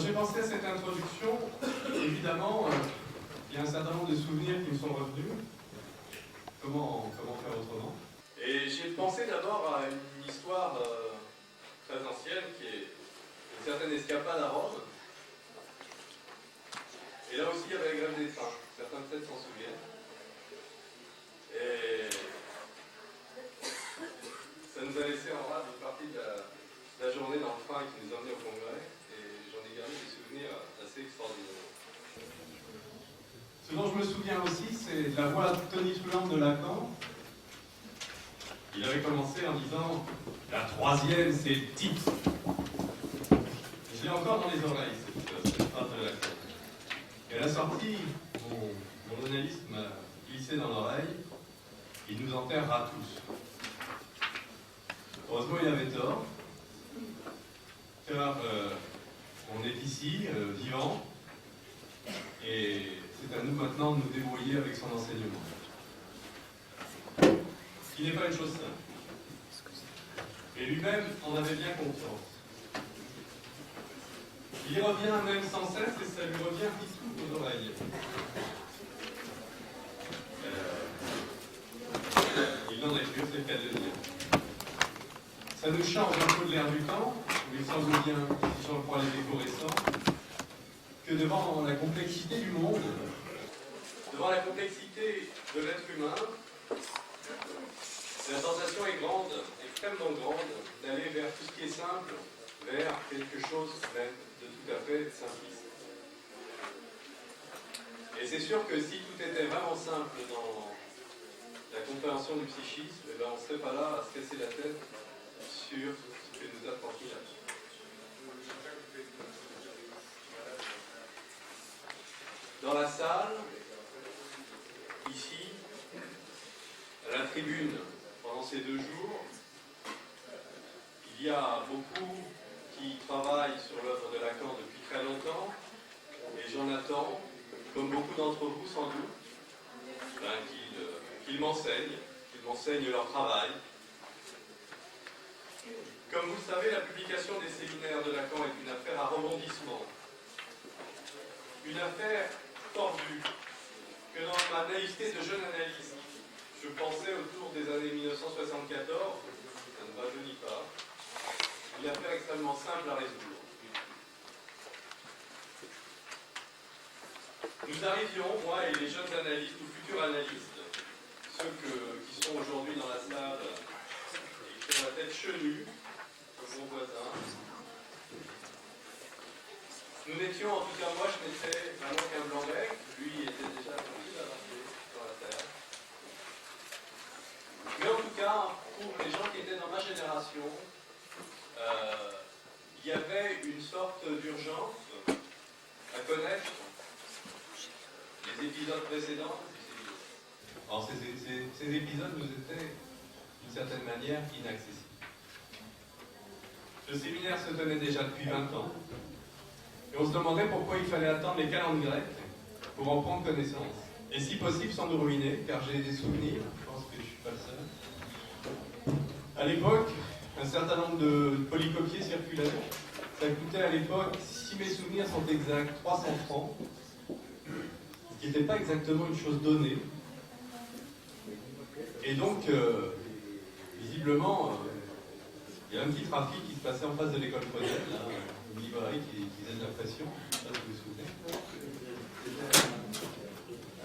j'ai pensé à cette introduction, évidemment, il y a un certain nombre de souvenirs qui me sont revenus. Comment faire autrement? Et j'ai pensé d'abord à une histoire très ancienne qui est une certaine escapade à Rome. Et là aussi, il y avait la grève des trains. Certains peut-être s'en souviennent. Et ça nous a laissé en rade une partie de la journée dans le train qui nous emmenait au congrès. Et j'en ai gardé des souvenirs assez extraordinaires. Ce dont je me souviens aussi, c'est de la voix tonitruante de Lacan. Il avait commencé en disant « La troisième, c'est titre ». Je l'ai encore dans les oreilles, cette phrase de Lacan. Et à la sortie, mon analyste m'a glissé dans l'oreille « Il nous enterrera tous ». Heureusement, il avait tort, car on est ici, vivant, et c'est à nous maintenant de nous débrouiller avec son enseignement. Ce qui n'est pas une chose simple. Et lui-même en avait bien conscience. Il y revient même sans cesse et ça lui revient tout aux oreilles. Il n'en est plus, c'est le cas de dire. Ça nous change un peu de l'air du temps, où il semble bien, si j'en crois les échos récents, que devant la complexité du monde, devant la complexité de l'être humain, la tentation est grande, extrêmement grande, d'aller vers tout ce qui est simple, vers quelque chose même de tout à fait simpliste. Et c'est sûr que si tout était vraiment simple dans la compréhension du psychisme, eh ben on ne serait pas là à se casser la tête sur ce que nous a transmis la vie. Dans la salle, ici, à la tribune, pendant ces 2 jours, il y a beaucoup qui travaillent sur l'œuvre de Lacan depuis très longtemps, et j'en attends, comme beaucoup d'entre vous sans doute, qu'ils m'enseignent leur travail. Comme vous le savez, la publication des séminaires de Lacan est une affaire à rebondissement. Une affaire tordue, que dans ma naïveté de jeune analyste, je pensais autour des années 1974, ça ne rajeunit pas, une affaire extrêmement simple à résoudre. Nous arrivions, moi et les jeunes analystes ou futurs analystes, ceux qui sont aujourd'hui dans la salle et qui ont la tête chenue, comme mon voisin, nous n'étions, en tout cas moi je n'étais vraiment qu'un blanc-bec, lui était déjà tranquille à marcher sur la terre. Mais en tout cas, pour les gens qui étaient dans ma génération, il y avait une sorte d'urgence à connaître les épisodes précédents. Alors ces épisodes nous étaient d'une certaine manière inaccessibles. Le séminaire se tenait déjà depuis 20 ans. Et on se demandait pourquoi il fallait attendre les calendes grecques pour en prendre connaissance. Et si possible sans nous ruiner, car j'ai des souvenirs, je pense que je ne suis pas le seul. À l'époque, un certain nombre de polycopiés circulaient. Ça coûtait à l'époque, si mes souvenirs sont exacts, 300 francs, ce qui n'était pas exactement une chose donnée. Et donc, visiblement, il y a un petit trafic qui se passait en face de l'école Fresnel, une librairie qui faisait de la pression, je ne sais pas si vous vous souvenez.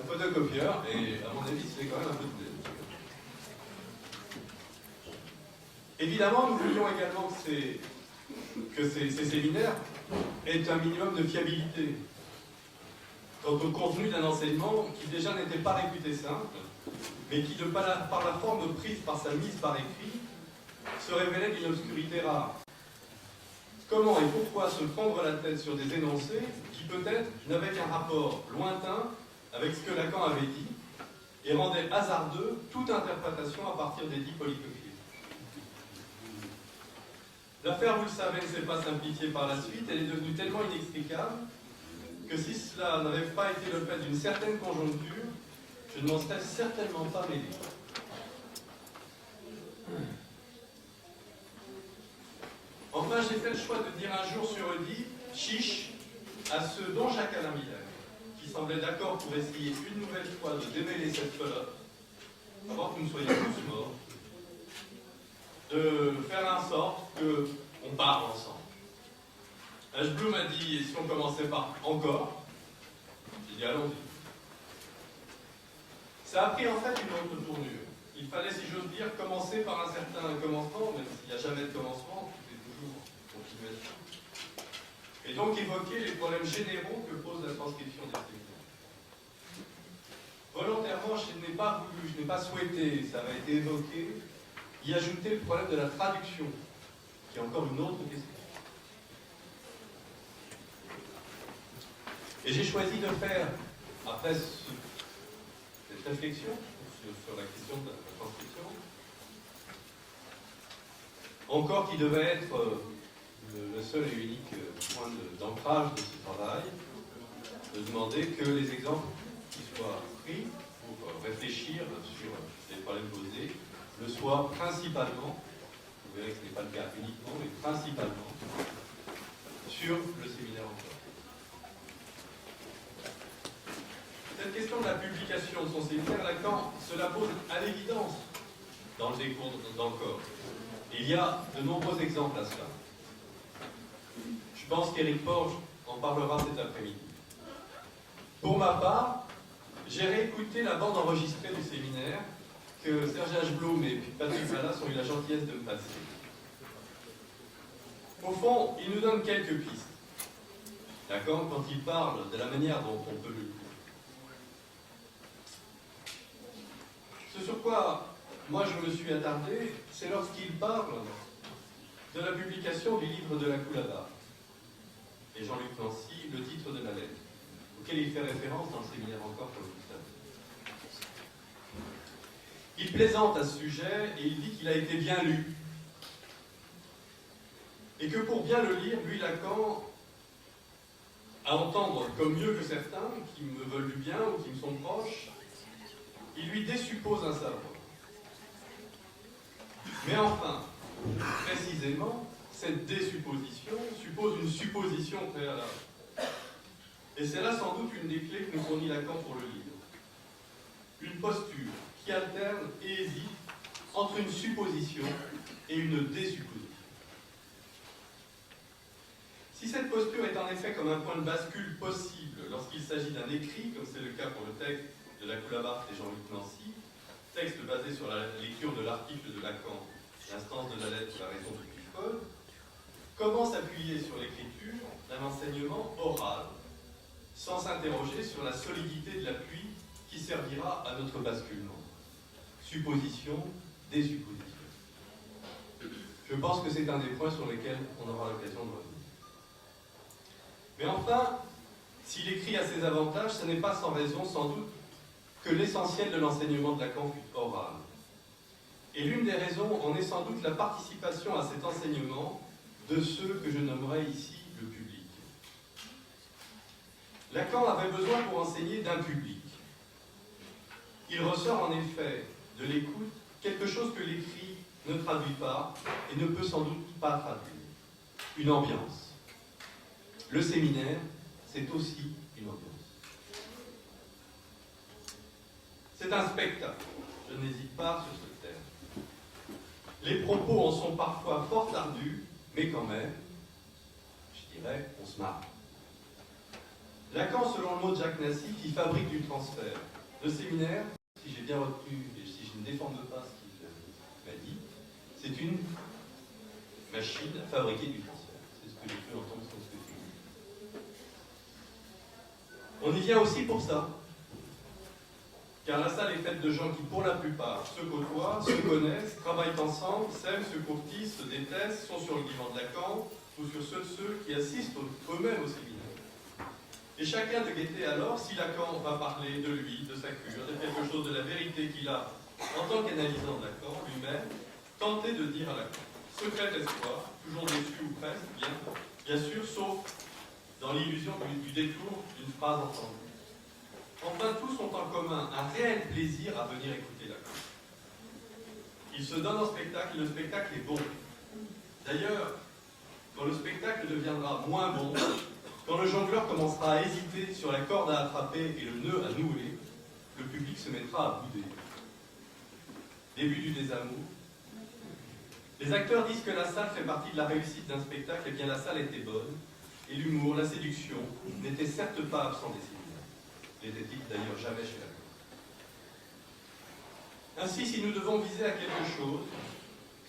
Un photocopieur, et à mon avis, c'était quand même un peu de blé. Évidemment, nous voulions également que ces séminaires aient un minimum de fiabilité quant au contenu d'un enseignement qui déjà n'était pas réputé simple, mais qui, par la forme prise par sa mise par écrit, se révélait d'une obscurité rare. Comment et pourquoi se prendre la tête sur des énoncés qui peut-être n'avaient qu'un rapport lointain avec ce que Lacan avait dit et rendait hasardeux toute interprétation à partir des dits polycopiés. L'affaire, vous le savez, ne s'est pas simplifiée par la suite, elle est devenue tellement inextricable que si cela n'avait pas été le fait d'une certaine conjoncture, je ne m'en serais certainement pas mêlé. Enfin, j'ai fait le choix de dire un jour sur Oedipe, chiche, à ceux dont Jacques-Alain Miller, qui semblait d'accord pour essayer une nouvelle fois de démêler cette pelote, avant que nous soyons tous morts, de faire en sorte qu'on parle ensemble. H. m'a dit, et si on commençait par encore, j'ai dit allons-y. Ça a pris en fait une autre tournure. Il fallait, si j'ose dire, commencer par un certain commencement, même s'il n'y a jamais de commencement, tout est toujours continuation. Et donc évoquer les problèmes généraux que pose la transcription des séminaires. Volontairement, je n'ai pas voulu, je n'ai pas souhaité, ça avait été évoqué, y ajouter le problème de la traduction, qui est encore une autre question. Et j'ai choisi de faire, après cette réflexion sur la question de la transcription, encore qui devait être le seul et unique point d'ancrage de ce travail, de demander que les exemples qui soient pris pour réfléchir sur les problèmes posés le soient principalement, vous verrez que ce n'est pas le cas uniquement, mais principalement sur le séminaire encore. Cette question de la publication de son séminaire, Lacan se la pose à l'évidence dans le décours d'encore. Il y a de nombreux exemples à cela. Je pense qu'Éric Porges en parlera cet après-midi. Pour ma part, j'ai réécouté la bande enregistrée du séminaire que Serge H. Blum et Patrick Malas ont eu la gentillesse de me passer. Au fond, il nous donne quelques pistes. Lacan, quand il parle de la manière dont on peut le lire. Ce sur quoi moi je me suis attardé, c'est lorsqu'il parle de la publication du livre de la Coulada. Et Jean-Luc Nancy, le titre de la lettre, auquel il fait référence dans le séminaire encore, comme vous le savez. Il plaisante à ce sujet et il dit qu'il a été bien lu. Et que pour bien le lire, lui, Lacan, à entendre comme mieux que certains qui me veulent du bien ou qui me sont proches, il lui désuppose un savoir. Mais enfin, précisément, cette désupposition suppose une supposition préalable. Et c'est là sans doute une des clés que nous fournit Lacan pour le livre. Une posture qui alterne et hésite entre une supposition et une désupposition. Si cette posture est en effet comme un point de bascule possible lorsqu'il s'agit d'un écrit, comme c'est le cas pour le texte de la Coulabart et Jean-Luc Nancy, texte basé sur la lecture de l'article de Lacan, l'instance de la lettre, la raison du Picole, comment s'appuyer sur l'écriture d'un enseignement oral, sans s'interroger sur la solidité de l'appui qui servira à notre basculement. Supposition, désupposition. Je pense que c'est un des points sur lesquels on aura l'occasion de revenir. Mais enfin, s'il écrit à ses avantages, ce n'est pas sans raison, sans doute, que l'essentiel de l'enseignement de Lacan fut oral. Et l'une des raisons en est sans doute la participation à cet enseignement de ceux que je nommerai ici le public. Lacan avait besoin pour enseigner d'un public. Il ressort en effet de l'écoute quelque chose que l'écrit ne traduit pas et ne peut sans doute pas traduire. Une ambiance. Le séminaire, c'est aussi une ambiance. C'est un spectacle, je n'hésite pas sur ce terme. Les propos en sont parfois fort ardus, mais quand même, je dirais, on se marre. Lacan, selon le mot de Jacques Nassy, qui fabrique du transfert. Le séminaire, si j'ai bien retenu et si je ne déforme pas ce qu'il m'a dit, c'est une machine à fabriquer du transfert. C'est ce que j'ai pu entendre sur ce que tu dis. On y vient aussi pour ça. Car la salle est faite de gens qui, pour la plupart, se côtoient, se connaissent, travaillent ensemble, s'aiment, se courtisent, se détestent, sont sur le divan de Lacan, ou sur ceux qui assistent eux-mêmes au séminaire. Et chacun de guetter alors si Lacan va parler de lui, de sa cure, de quelque chose de la vérité qu'il a, en tant qu'analysant de Lacan lui-même, tenter de dire à Lacan. Secret espoir, toujours déçu ou presque, bien sûr, sauf dans l'illusion du détour d'une phrase entendue. Enfin, tous ont en commun un réel plaisir à venir écouter Lacan. Ils se donnent en spectacle et le spectacle est bon. D'ailleurs, quand le spectacle deviendra moins bon, Quand le jongleur commencera à hésiter sur la corde à attraper et le nœud à nouer, le public se mettra à bouder. Début du désamour. Les acteurs disent que la salle fait partie de la réussite d'un spectacle, et bien la salle était bonne, et l'humour, la séduction, n'étaient certes pas absents des séminaires. N'était-il d'ailleurs jamais chez la cour. Ainsi, si nous devons viser à quelque chose,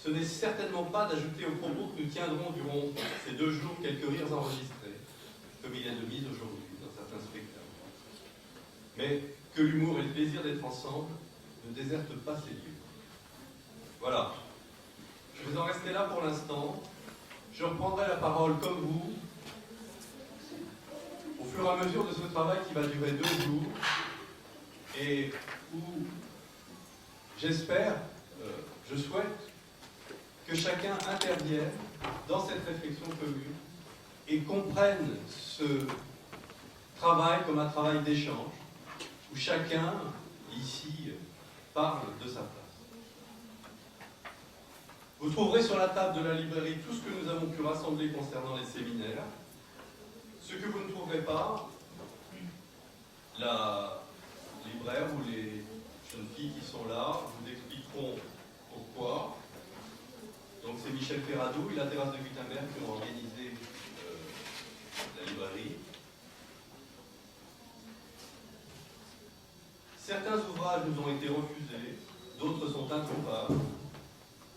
ce n'est certainement pas d'ajouter aux propos que nous tiendrons durant ces 2 jours quelques rires enregistrés, comme il est de mise aujourd'hui dans certains spectacles. Mais que l'humour et le plaisir d'être ensemble ne désertent pas ces lieux. Voilà. Je vais en rester là pour l'instant. Je reprendrai la parole comme vous, au fur et à mesure de ce travail qui va durer 2 jours, et où j'espère, je souhaite, que chacun intervienne dans cette réflexion commune et comprenne ce travail comme un travail d'échange, où chacun, ici, parle de sa place. Vous trouverez sur la table de la librairie tout ce que nous avons pu rassembler concernant les séminaires. Ce que vous ne trouverez pas, la libraire ou les jeunes filles qui sont là vous expliqueront pourquoi. Donc c'est Michel Ferradou et la terrasse de Gutenberg qui ont organisé la librairie. Certains ouvrages nous ont été refusés, d'autres sont introuvables.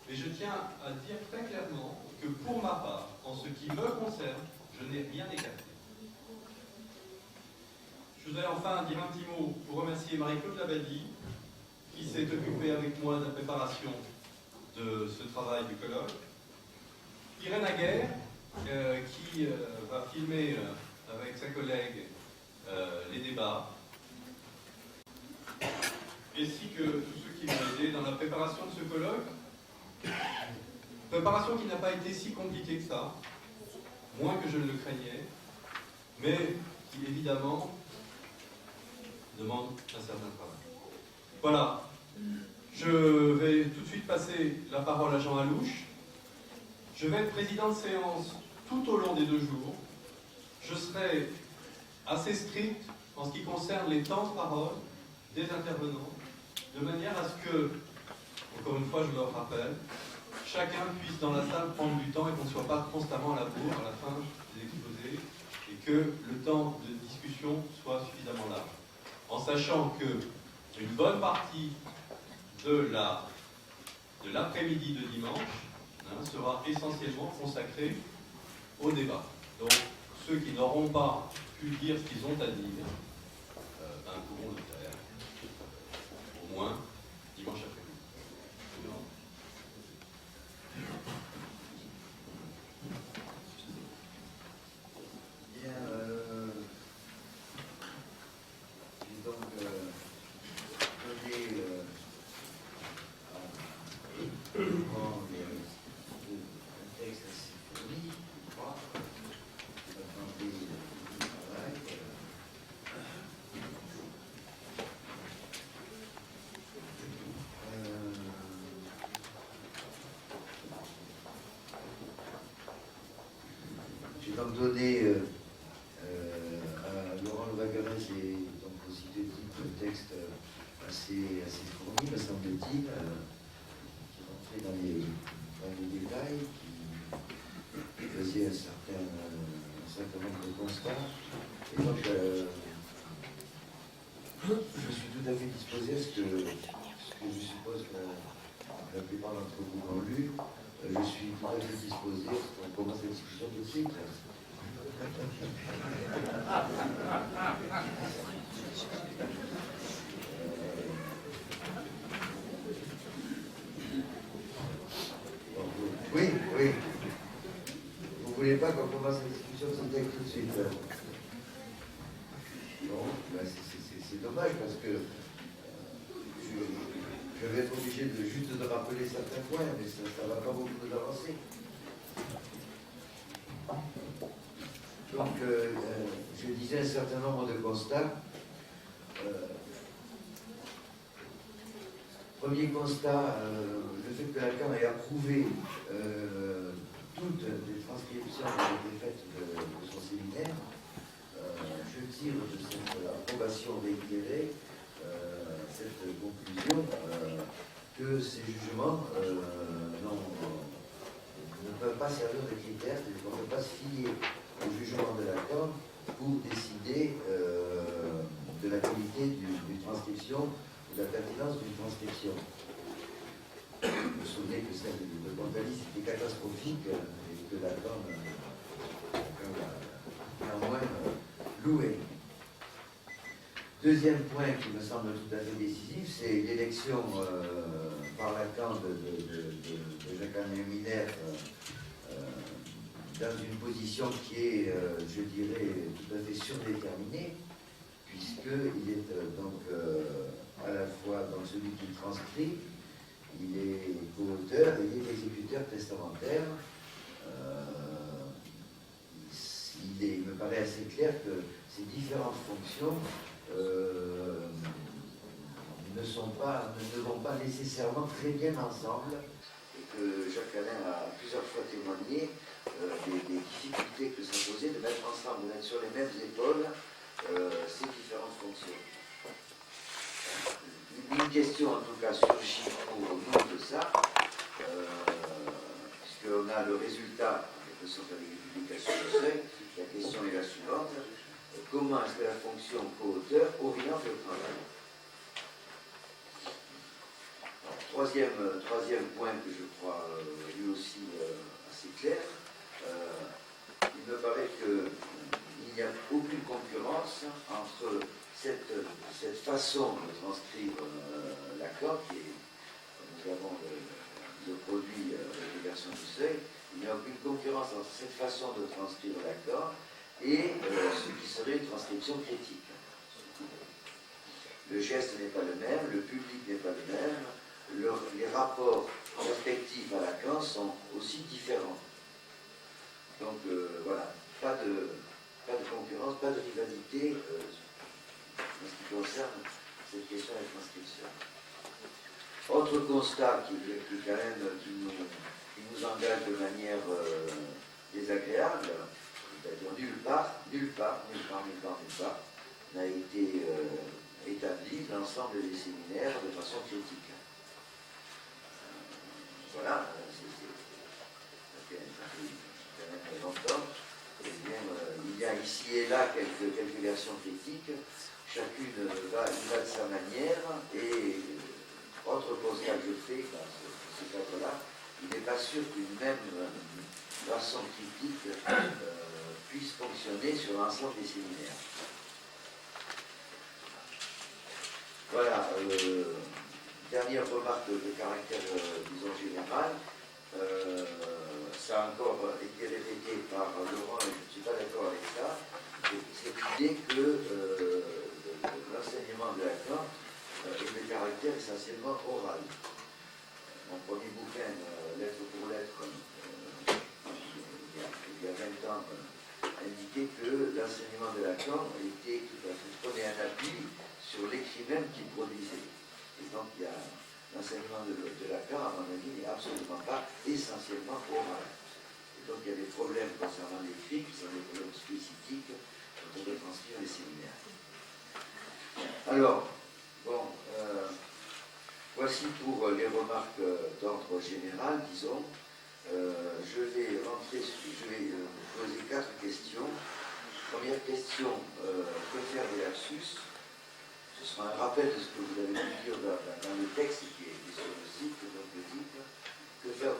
Mais je tiens à dire très clairement que pour ma part, en ce qui me concerne, je n'ai rien écarté. Je voudrais enfin dire un petit mot pour remercier Marie-Claude Labadie, qui s'est occupée avec moi de la préparation de ce travail du colloque. Irène Aguerre, qui va filmer avec sa collègue les débats, ainsi que tous ceux qui m'ont aidé dans la préparation de ce colloque. Préparation qui n'a pas été si compliquée que ça, moins que je ne le craignais, mais qui évidemment demande un certain travail. Voilà, je vais tout de suite passer la parole à Jean Alouche. Je vais être président de séance tout au long des 2 jours. Je serai assez strict en ce qui concerne les temps de parole des intervenants, de manière à ce que, encore une fois je le rappelle, chacun puisse dans la salle prendre du temps et qu'on ne soit pas constamment à la bourre à la fin des exposés, et que le temps de discussion soit suffisamment large. En sachant que une bonne partie de l'après-midi de dimanche sera essentiellement consacrée au débat. Donc ceux qui n'auront pas pu dire ce qu'ils ont à dire, pourront le faire, au moins dimanche après-midi. Bien, j'ai donc donné un texte assez fourni, je crois. Attendez le travail. J'ai donc donné à Laurent Levagerin, j'ai donc aussi un texte assez fourni, me semble-t-il, qui rentrait dans les détails, qui faisait un certain nombre de constats. Et donc, je suis tout à fait disposé à ce que je suppose que la plupart d'entre vous l'ont lu. Je suis tout à fait disposé à ce qu'on commence la discussion tout de suite. Oui, oui. Vous voulez pas qu'on commence la discussion de ce texte tout de suite? Bon, ben c'est dommage parce que je vais être obligé juste de rappeler certains points, mais ça ne va pas beaucoup nous avancer. Donc, je disais un certain nombre de constats. Premier constat, le fait que Lacan ait approuvé toutes les transcriptions qui ont été faites de son séminaire, je tire de cette approbation réitérée cette conclusion que ces jugements ne peuvent pas servir de critères, c'est-à-dire qu'on ne peut pas se fier au jugement de l'accord pour décider de la qualité d'une transcription ou de la pertinence d'une transcription. Vous vous souvenez que celle de Pontalis était catastrophique et que l'accord a néanmoins loué. Deuxième point qui me semble tout à fait décisif, c'est l'élection par Lacan de Jacques-Alain Miller dans une position qui est, je dirais, tout à fait surdéterminée, puisqu'il est donc à la fois dans celui qui transcrit, il est co-auteur et il est exécuteur testamentaire. Il me paraît assez clair que ces différentes fonctions ne vont pas nécessairement très bien ensemble, et que Jacques Alain a plusieurs fois témoigné des difficultés que ça posait de mettre ensemble, de mettre sur les mêmes épaules ces différentes fonctions. Une question en tout cas surgit pour nous de ça, puisqu'on a le résultat de son publication de seuil. La question est la suivante: comment est-ce que la fonction co-auteur oriente le travail? Troisième point que je crois lui aussi assez clair, il me paraît qu'il n'y a aucune concurrence entre cette façon de transcrire l'accord, qui est, comme nous avons le produit des versions du seuil, il n'y a aucune concurrence entre cette façon de transcrire l'accord et ce qui serait une transcription critique. Le geste n'est pas le même, le public n'est pas le même, les rapports respectifs à Lacan sont aussi différents. Donc voilà, pas de concurrence, pas de rivalité en ce qui concerne cette question de la transcription. Autre constat qui nous engage de manière désagréable, c'est-à-dire nulle part n'a été établi l'ensemble des séminaires de façon critique. Voilà, ça fait longtemps. Eh bien, il y a ici et là quelques versions critiques, chacune va de sa manière, et autre constat que je fais dans ce cadre-là, il n'est pas sûr qu'une même façon critique puisse fonctionner sur l'ensemble des séminaires. Voilà, dernière remarque de caractère, disons, général. Ça a encore été répété par Laurent, et je ne suis pas d'accord avec ça, cette idée que l'enseignement de Lacan est de caractère essentiellement oral. Mon premier bouquin, Lettre pour lettre, il y a 20 ans, indiquait que l'enseignement de Lacan prenait un appui sur l'écrit même qu'il produisait. Et donc, l'enseignement de Lacan, à mon avis, n'est absolument pas essentiellement oral. Et donc, il y a des problèmes concernant l'écrit qui sont des problèmes spécifiques quand on doit transcrire les séminaires. Alors, bon, voici pour les remarques d'ordre général, disons. Je vais poser 4 questions. Première question, que faire des lapsus? Ce sera un rappel de ce que vous avez pu dire dans le texte qui est sur le site, donc le titre. Que faire?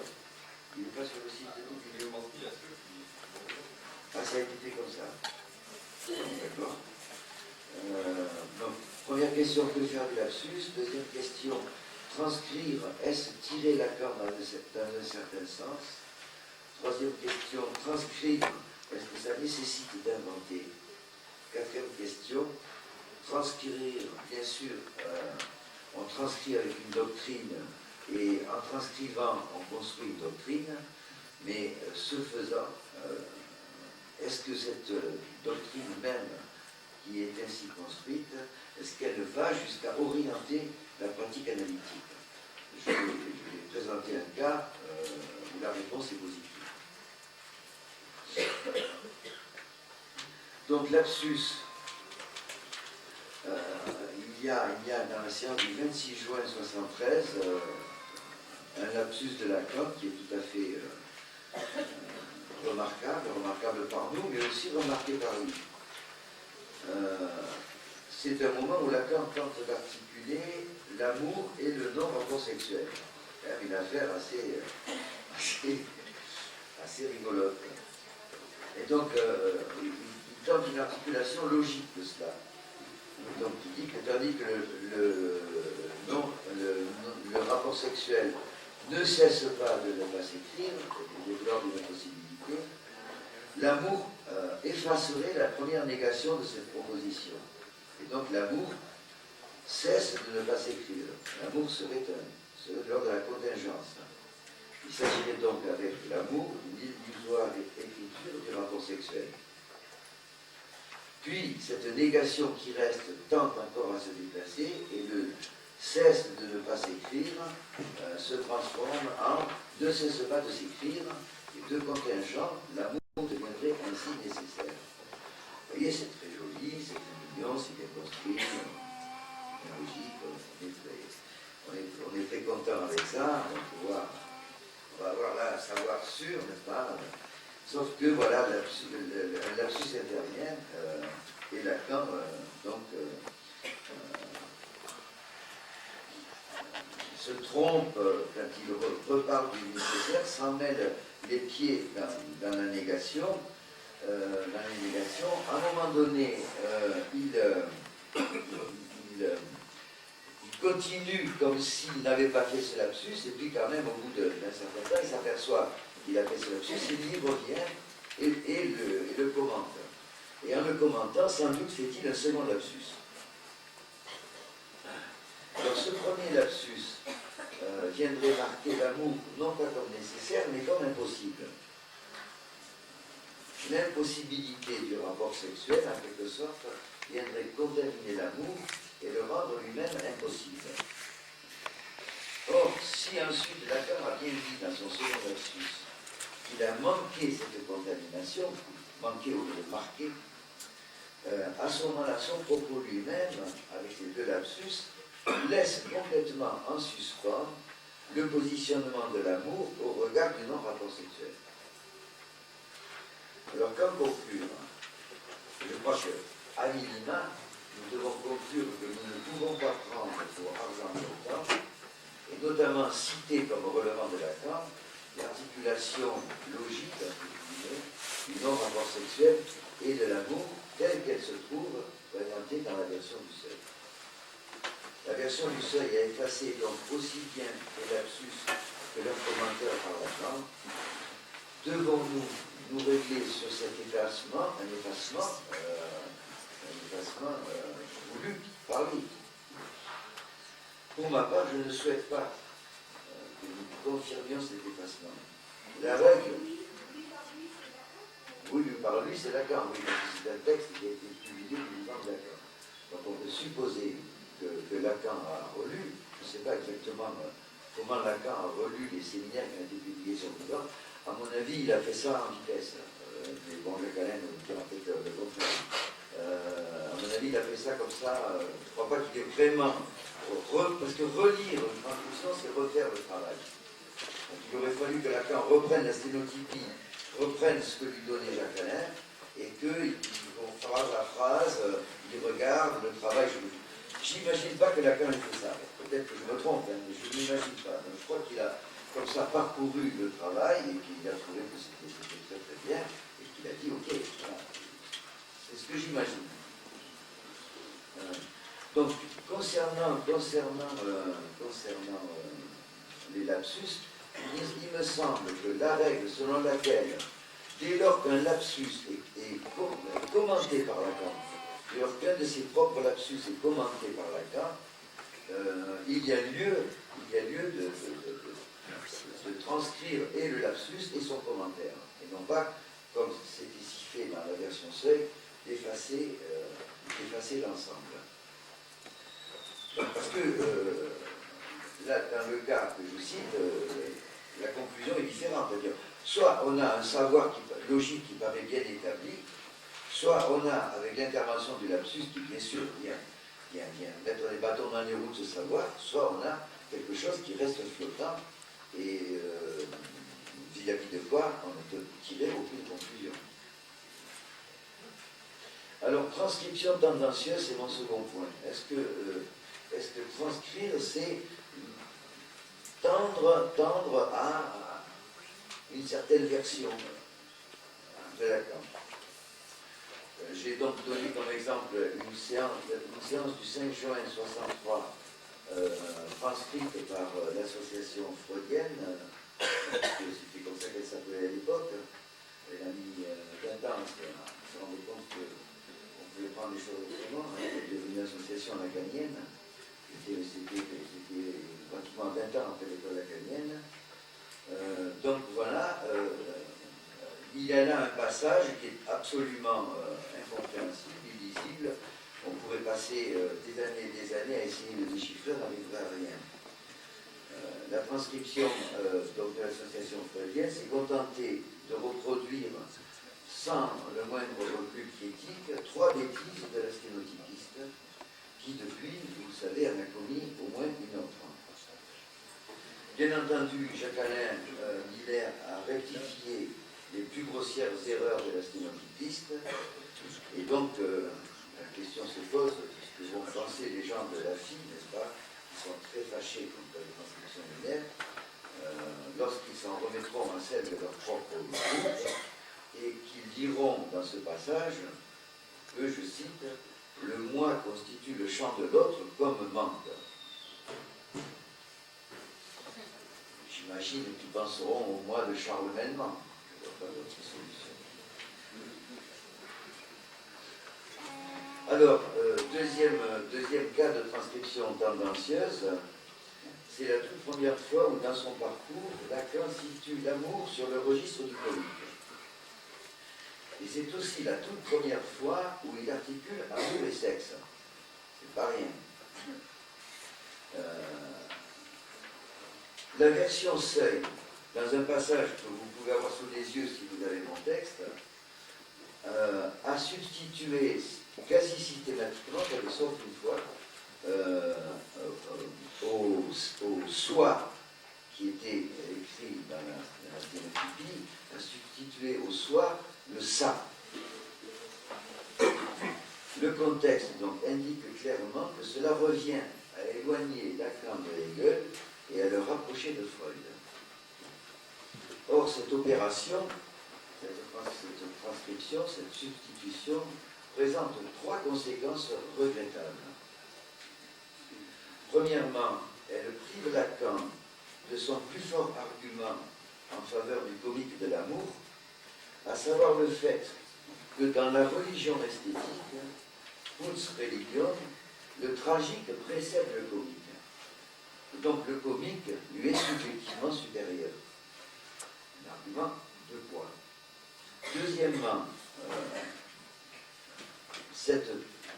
Il n'est pas sur le site, donc il est menti à ceux qui... Ah, ça a été fait comme ça. D'accord. Donc, première question, que faire du lapsus? Deuxième question, transcrire, est-ce tirer l'accord dans un certain sens? Troisième question, transcrire, est-ce que ça nécessite d'inventer? Quatrième question, transcrire, bien sûr, on transcrit avec une doctrine, et en transcrivant, on construit une doctrine, mais ce faisant, est-ce que cette doctrine même qui est ainsi construite, est-ce qu'elle va jusqu'à orienter la pratique analytique? Je vais présenter un cas où la réponse est positive. Donc, lapsus, y a dans la séance du 26 juin 73 un lapsus de Lacan qui est tout à fait remarquable par nous, mais aussi remarqué par lui. C'est un moment où Lacan tente d'articuler l'amour et le non-rapport sexuel. C'est quand même une affaire assez rigolote. Et donc, il tente une articulation logique de cela. Donc, il dit que tandis que le rapport sexuel ne cesse pas de ne pas s'écrire, de développe une possibilité, l'amour effacerait la première négation de cette proposition. Et donc, l'amour cesse de ne pas s'écrire. L'amour serait de l'ordre de la contingence. Il s'agirait donc avec l'amour d'une illusoire écriture du rapport sexuel. Puis, cette négation qui reste tente encore à se déplacer et le cesse de ne pas s'écrire se transforme en ne cesse pas de s'écrire et de contingent, l'amour deviendrait ainsi nécessaire. Vous voyez, c'est très joli, c'est très mignon, c'est bien construit, bien logique, on est très content avec ça, on va avoir là un savoir sûr, n'est-ce pas? Sauf que voilà, un lapsus intervient et Lacan se trompe quand il reparle du nécessaire, s'en mêle les pieds dans la négation. À un moment donné, il continue comme s'il n'avait pas fait ce lapsus, et puis quand même, au bout d'un certain temps, il s'aperçoit qu'il a fait ce lapsus, il y revient et le commente. Et en le commentant, sans doute fait-il un second lapsus. Alors ce premier lapsus viendrait marquer l'amour, non pas comme nécessaire, mais comme impossible. L'impossibilité du rapport sexuel, en quelque sorte, viendrait contaminer l'amour et le rendre lui-même impossible. Or, si ensuite Lacan a bien dit dans son second lapsus qu'il a manqué cette contamination, manqué au lieu de marquer, à ce moment-là, son propos lui-même, avec ces deux lapsus, laisse complètement en suspens le positionnement de l'amour au regard du non-rapport sexuel. Alors, comme conclure, je crois qu'à minima, nous devons conclure que nous ne pouvons pas prendre pour argent comptant, et notamment citer comme relevant de Lacan l'articulation logique du non-rapport sexuel et de l'amour telle qu'elle se trouve présentée dans la version du seuil. La version du seuil a effacé donc aussi bien les lapsus que leurs commentaires par Lacan. Devons-nous nous régler sur cet effacement, un effacement voulu par lui? Pour ma part, je ne souhaite pas que nous confirmions cet effacement. La règle, oui, par lui, c'est Lacan, oui, c'est un texte qui a été publié du vivant de Lacan. Donc on peut supposer que Lacan a relu, je ne sais pas exactement comment Lacan a relu les séminaires qui ont été publiés sur le vivant. À mon avis, il a fait ça en vitesse. Mais bon, le Calais nous dira peut-être le contraire. À mon avis, il a fait ça comme ça. Je ne crois pas qu'il ait vraiment... parce que relire une transcription, c'est refaire le travail. Donc il aurait fallu que Lacan reprenne la sténotypie, reprenne ce que lui donnait Jacques Alain, et qu'il phrase à phrase, il regarde le travail. J'imagine pas que Lacan ait fait ça. Peut-être que je me trompe, hein, mais je ne l'imagine pas. Donc, je crois qu'il a comme ça parcouru le travail et qu'il a trouvé que c'était très très bien et qu'il a dit ok, voilà. C'est ce que j'imagine. Donc concernant les lapsus, il me semble que la règle selon laquelle dès lors qu'un lapsus est commenté par Lacan, dès lors qu'un de ses propres lapsus est commenté par Lacan, il y a lieu de transcrire et le lapsus et son commentaire, et non pas, comme c'est ici fait dans la version seuil, d'effacer l'ensemble. Parce que là, dans le cas que je cite, la conclusion est différente. C'est-à-dire, soit on a un savoir logique qui paraît bien établi, soit on a, avec l'intervention du lapsus, qui bien sûr vient bien mettre les bâtons dans les roues de ce savoir, soit on a quelque chose qui reste flottant et vis-à-vis de quoi on ne peut tirer aucune conclusion. Alors, transcription tendancieuse, c'est mon second point. Est-ce que transcrire, c'est tendre à une certaine version de Lacan? J'ai donc donné comme exemple une séance du 5 juin 63 transcrite par l'association freudienne, c'était comme ça qu'elle s'appelait à l'époque. Elle a mis 20 ans à se rendre compte qu'on pouvait prendre les choses autrement. Elle est devenue association lacanienne. C'était pratiquement 20 ans après l'école lacanienne. Donc voilà, il y a là un passage qui est absolument incompréhensible, illisible. On pourrait passer des années et des années à essayer de déchiffrer, on n'arriverait à rien. La transcription donc de l'association freudienne s'est contentée de reproduire, sans le moindre recul critique, 3 bêtises de la sténotypiste, qui depuis, vous le savez, en a commis au moins une autre. Bien entendu, Jacques-Alain Miller a rectifié les plus grossières erreurs de la sténotypiste, et donc la question se pose, ce que vont penser les gens de la fille, n'est-ce pas, qui sont très fâchés contre les transcriptions linéaires, lorsqu'ils s'en remettront à celle de leur propre groupe, et qu'ils diront dans ce passage que, je cite, « le moi constitue le champ de l'autre comme manque ». J'imagine qu'ils penseront au moi de Charles Melman. Je ne vois pas d'autre solution. Alors, deuxième cas de transcription tendancieuse, c'est la toute première fois où, dans son parcours, Lacan situe l'amour sur le registre du comique. Et c'est aussi la toute première fois où il articule amour et sexe. C'est pas rien. La version seuil, dans un passage que vous pouvez avoir sous les yeux si vous avez mon texte, a substitué quasi systématiquement, sauf une fois, au soi qui était écrit dans la sténotypie, a substitué au soi le ça. Le contexte donc indique clairement que cela revient à éloigner Lacan de Hegel et à le rapprocher de Freud. Or, cette opération, cette transcription, cette substitution, présente 3 conséquences regrettables. Premièrement, elle prive Lacan de son plus fort argument en faveur du comique de l'amour, à savoir le fait que dans la religion esthétique, Uns Religion, le tragique précède le comique. Donc le comique lui est subjectivement supérieur. Un argument de poids. Deuxièmement, cette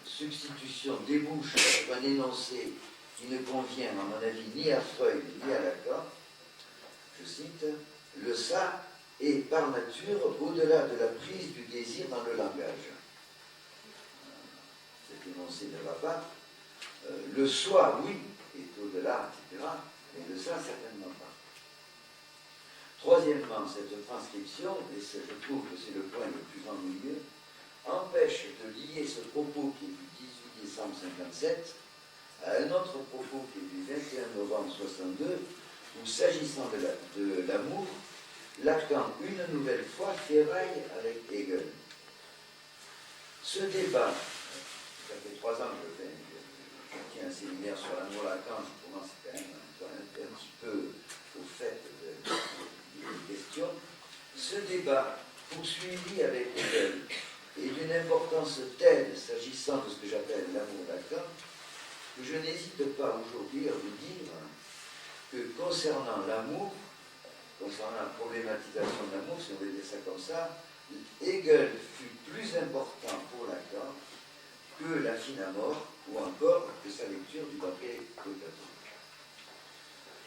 substitution débouche sur un énoncé qui ne convient, à mon avis, ni à Freud ni à Lacan. Je cite, « Le ça est par nature au-delà de la prise du désir dans le langage. » Cet énoncé ne va pas. Le soi, oui, est au-delà, etc., mais le ça, certainement pas. Troisièmement, cette transcription, et je trouve que c'est le point le plus ennuyeux, empêche de lier ce propos qui est du 18 décembre 57 à un autre propos qui est du 21 novembre 62, où, s'agissant de l'amour, Lacan, une nouvelle fois, ferraille avec Hegel. Ce débat, ça fait 3 ans que je tiens un séminaire sur l'amour Lacan, je commence quand même un petit peu au fait des questions. Ce débat, poursuivi avec Hegel, est d'une importance telle, s'agissant de ce que j'appelle l'amour Lacan, que je n'hésite pas aujourd'hui à vous dire que concernant l'amour, concernant la problématisation de l'amour, si on veut dire ça comme ça, Hegel fut plus important pour Lacan que la fine à mort, ou encore que sa lecture du papier de Platon.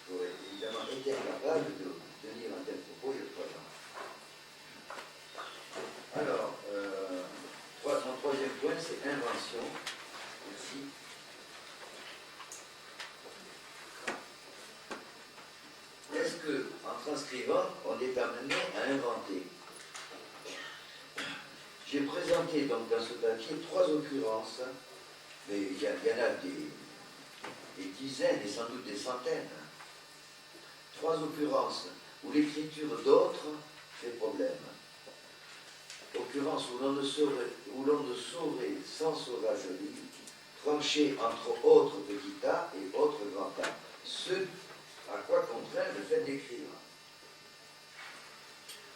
J'aurais évidemment été incapable de tenir un tel propos il y a 3 ans. Alors, mon troisième point, c'est invention. Merci. transcrivant, on est amené à inventer. J'ai présenté donc dans ce papier 3 occurrences, mais il y en a des dizaines et sans doute des centaines. 3 occurrences où l'écriture d'autres fait problème. Occurrence où l'on ne saurait sans sauvagerie trancher entre autres petit a et autres grand A. Ce à quoi contraint le fait d'écrire.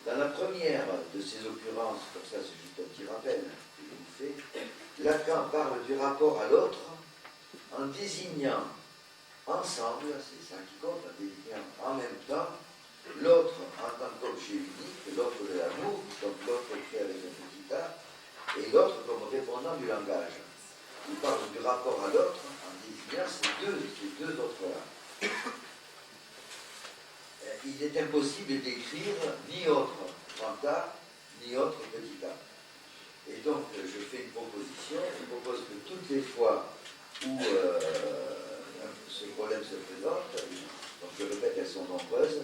Dans la première de ces occurrences, comme ça c'est juste un petit rappel que je vous fais, Lacan parle du rapport à l'autre en désignant ensemble, c'est ça qui compte, en désignant en même temps l'autre en tant qu'objet unique, l'autre de l'amour, donc l'autre fait avec un petit a, et l'autre comme répondant du langage. Il parle du rapport à l'autre en désignant ces deux autres-là. Il est impossible d'écrire ni autre grand A, ni autre petit a. Et donc, je fais une proposition. Je propose que toutes les fois où ce problème se présente, donc je répète, elles sont nombreuses,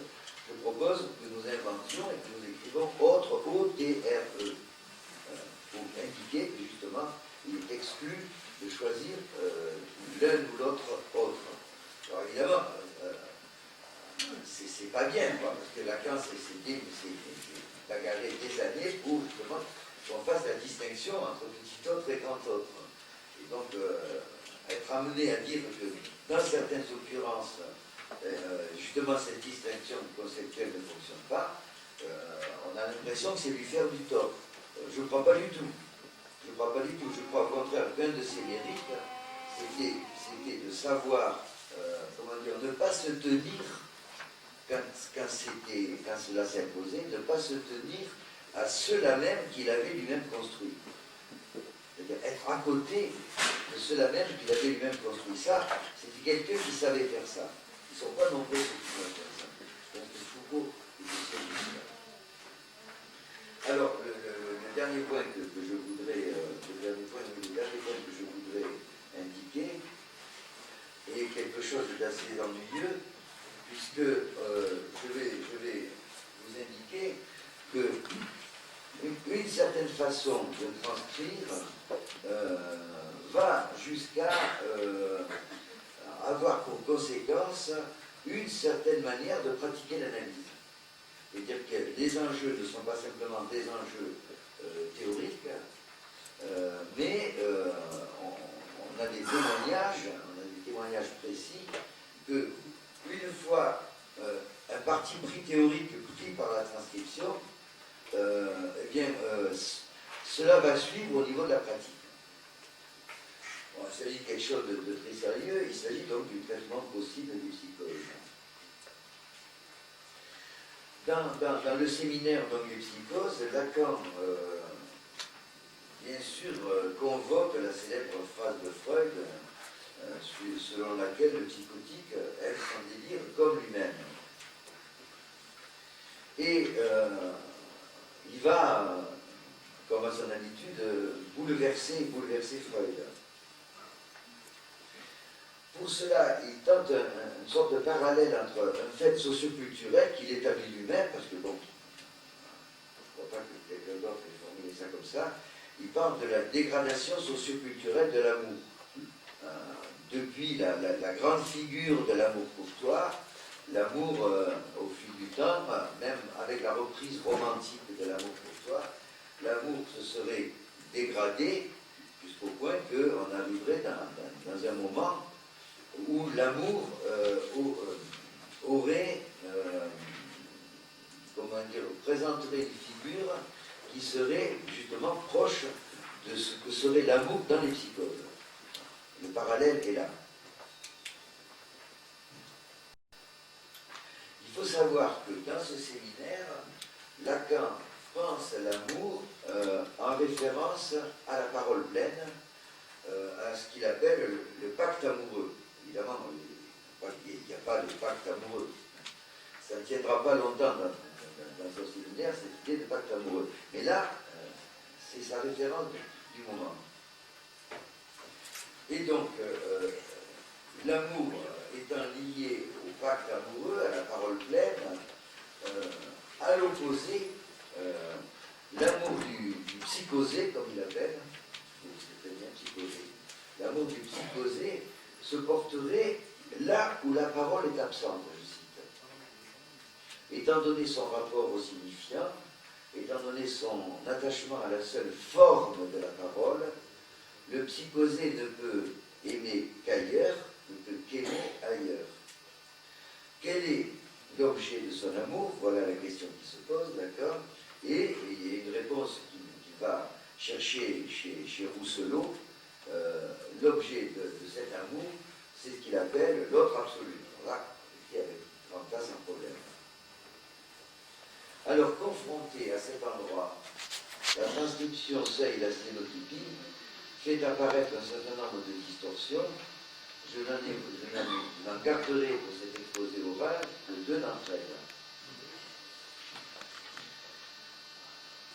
je propose que nous inventions et que nous écrivons autre, O-T-R-E, pour indiquer que justement, il est exclu de choisir l'un ou l'autre autre. Alors évidemment, c'est pas bien, quoi, parce que Lacan s'est bagarré des années pour justement qu'on fasse la distinction entre petit autre et grand autre. Et donc, être amené à dire que dans certaines occurrences, justement cette distinction conceptuelle ne fonctionne pas, on a l'impression que c'est lui faire du tort. Je ne crois pas du tout. Je ne crois pas du tout. Je crois au contraire qu'un de ses mérites, c'était de savoir, comment dire, ne pas se tenir, quand cela s'imposait, ne pas se tenir à ceux-là même qu'il avait lui-même construit. C'est-à-dire être à côté de ceux-là même qu'il avait lui-même construit. Ça, c'était quelqu'un qui savait faire ça. Ils ne sont pas nombreux ceux qui savent faire ça. Je pense que Foucault était celui-ci. Alors, le dernier point que je voudrais, indiquer est quelque chose d'assez ennuyeux, puisque je vais vous indiquer que une certaine façon de transcrire va jusqu'à avoir pour conséquence une certaine manière de pratiquer l'analyse. C'est-à-dire que les enjeux ne sont pas simplement des enjeux théoriques, mais on a des témoignages précis que, une fois un parti pris théorique pris par la transcription, eh bien, cela va suivre au niveau de la pratique. Bon, il s'agit de quelque chose de très sérieux, il s'agit donc du traitement possible du psychose. Dans le séminaire donc, du psychose, Lacan, bien sûr, convoque la célèbre phrase de Freud, selon laquelle le psychotique aime son délire comme lui-même. Et il va, comme à son habitude, bouleverser Freud. Pour cela, il tente une sorte de parallèle entre un fait socioculturel qu'il établit lui-même, parce que bon, je ne crois pas que quelqu'un d'autre ait formulé ça comme ça, il parle de la dégradation socioculturelle de l'amour. Depuis la grande figure de l'amour courtois, l'amour au fil du temps, même avec la reprise romantique de l'amour courtois, l'amour se serait dégradé jusqu'au point qu'on arriverait dans un moment où l'amour aurait, présenterait une figure qui serait justement proche de ce que serait l'amour dans les psychoses. Le parallèle est là. Il faut savoir que dans ce séminaire, Lacan pense l'amour en référence à la parole pleine, à ce qu'il appelle le pacte amoureux. Évidemment, il n'y a pas de pacte amoureux. Ça ne tiendra pas longtemps dans ce séminaire, cette idée de pacte amoureux. Mais là, c'est sa référence du moment. Et donc, l'amour étant lié au pacte amoureux, à la parole pleine, à l'opposé, l'amour du psychosé, comme il appelle, c'est très bien psychosé, l'amour du psychosé se porterait là où la parole est absente, je cite. Étant donné son rapport au signifiant, étant donné son attachement à la seule forme de la parole, le psychosé ne peut aimer qu'ailleurs, ne peut qu'aimer ailleurs. Quel est l'objet de son amour? Voilà la question qui se pose, d'accord? Et il y a une réponse qui va chercher chez Rousselot. L'objet de cet amour, c'est ce qu'il appelle l'autre absolu. Là, qui avait en place un problème. Alors, confronté à cet endroit, la transcription Seuil, la sténotypie, fait apparaître un certain nombre de distorsions. Je n'en garderai pour cet exposé oral que deux d'entre elles.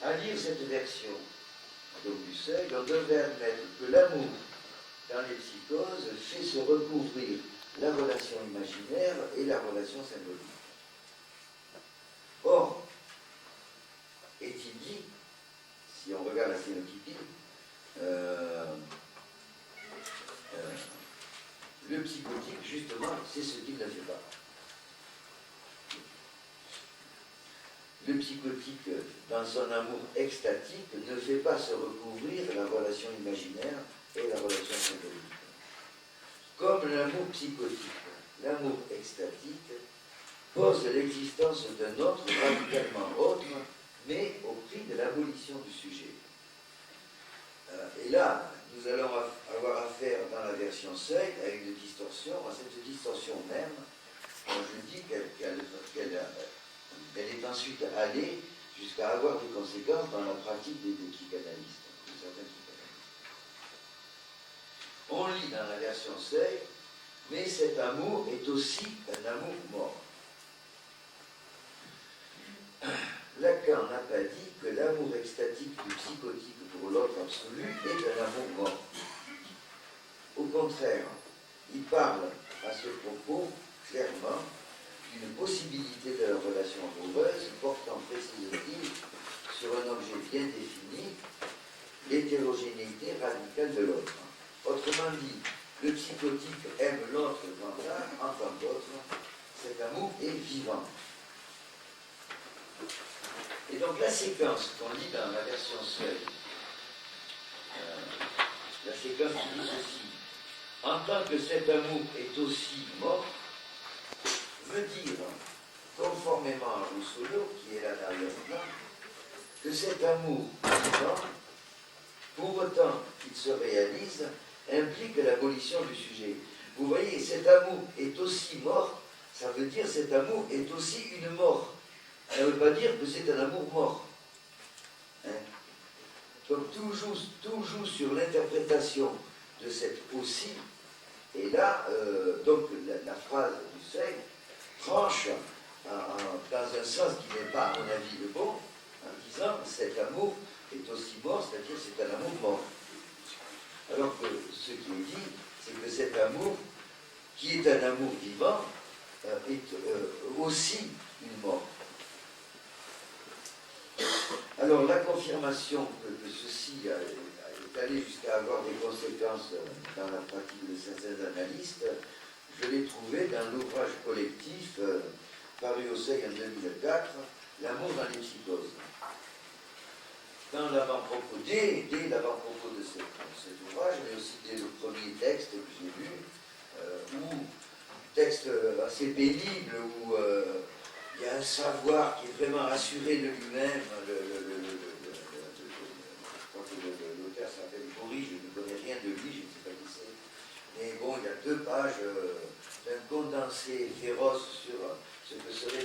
À lire cette version donc, du Seuil, on devrait admettre que l'amour dans les psychoses fait se recouvrir la relation imaginaire et la relation symbolique. Or, est-il dit, si on regarde la sténotypie, le psychotique, justement, c'est ce qu'il ne fait pas. Le psychotique, dans son amour extatique, ne fait pas se recouvrir la relation imaginaire et la relation symbolique. Comme l'amour psychotique, l'amour extatique pose l'existence d'un autre radicalement autre, mais au prix de l'abolition du sujet. Et là, nous allons avoir affaire dans la version Seuil à une distorsion. À cette distorsion même, je dis qu'elle est ensuite allée jusqu'à avoir des conséquences dans la pratique des psychanalystes, de certains psychanalystes. On lit dans la version Seuil, mais cet amour est aussi un amour mort. Lacan n'a pas dit que l'amour extatique du psychotique pour l'autre absolu est un amour mort. Au contraire, il parle à ce propos clairement d'une possibilité de la relation amoureuse portant, précise-t-il, sur un objet bien défini, l'hétérogénéité radicale de l'autre. Autrement dit, le psychotique aime l'autre en tant qu'autre, cet amour est vivant. Et donc la séquence qu'on lit dans la version Seuil, la séquence qui dit ceci, en tant que cet amour est aussi mort, veut dire, conformément à Rousselot, qui est là derrière-plan, que cet amour vivant, pour autant qu'il se réalise, implique l'abolition du sujet. Vous voyez, cet amour est aussi mort, ça veut dire cet amour est aussi une mort. Ça ne veut pas dire que c'est un amour mort. Hein? Donc toujours sur l'interprétation de cet aussi, et là, donc la phrase du Seuil tranche dans un sens qui n'est pas, à mon avis, le bon, en disant cet amour est aussi mort, c'est-à-dire c'est un amour mort. Alors que ce qui est dit, c'est que cet amour, qui est un amour vivant, est aussi une mort. Alors la confirmation que ceci est allé jusqu'à avoir des conséquences dans la pratique de certains analystes, je l'ai trouvé dans l'ouvrage collectif paru au Seuil en 2004, L'amour dans les psychoses. Dans l'avant-propos, dès l'avant-propos de cet ouvrage, mais aussi dès le premier texte que j'ai lu, texte assez pénible, où il y a un savoir qui est vraiment assuré de lui-même. L'auteur s'appelle Boris, je ne connais rien de lui, je ne sais pas qui c'est. Mais bon, il y a 2 pages d'un condensé féroce sur ce que serait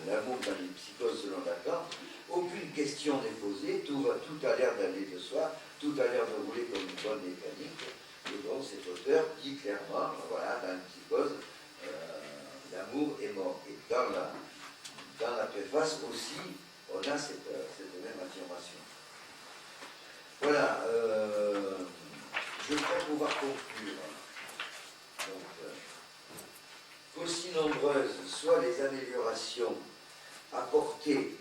l'amour dans les psychoses selon Lacan. Aucune question n'est posée, tout a l'air d'aller de soi, tout a l'air de rouler comme une bonne mécanique. Et donc cet auteur dit clairement, voilà, dans une psychose, l'amour est mort. Et dans la préface aussi, on a cette même affirmation. Voilà, je crois pouvoir conclure. Donc, aussi nombreuses soient les améliorations apportées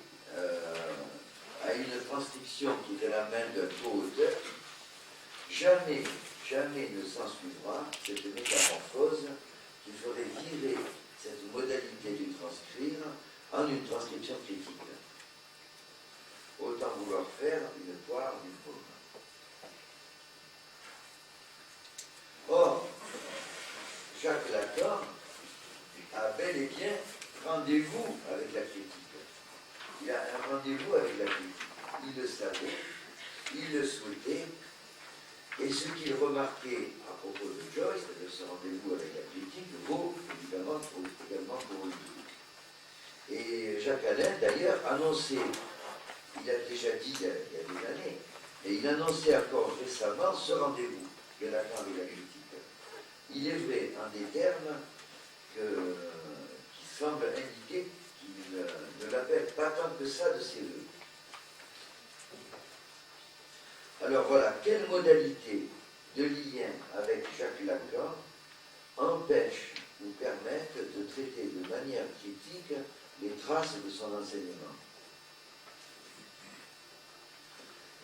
à une transcription qui est de la main d'un co-auteur, jamais ne s'ensuivra cette métamorphose qui ferait virer cette modalité du transcrire en une transcription critique. Autant vouloir faire une poire d'une pomme. Or, Jacques Lacan a bel et bien rendez-vous avec la critique. Il a un rendez-vous avec la critique. Il le savait, il le souhaitait, et ce qu'il remarquait à propos de Joyce, de ce rendez-vous avec la critique, vaut évidemment également pour lui. Et Jacques Alain, d'ailleurs, annonçait, il a déjà dit il y a des années, et il annonçait encore récemment ce rendez-vous de Lacan avec la critique. Il est vrai, en des termes qui semblent indiquer qu'il ne l'appelle pas tant que ça de ses voeux. Alors voilà, quelle modalité de lien avec Jacques Lacan empêche ou permettent de traiter de manière critique les traces de son enseignement?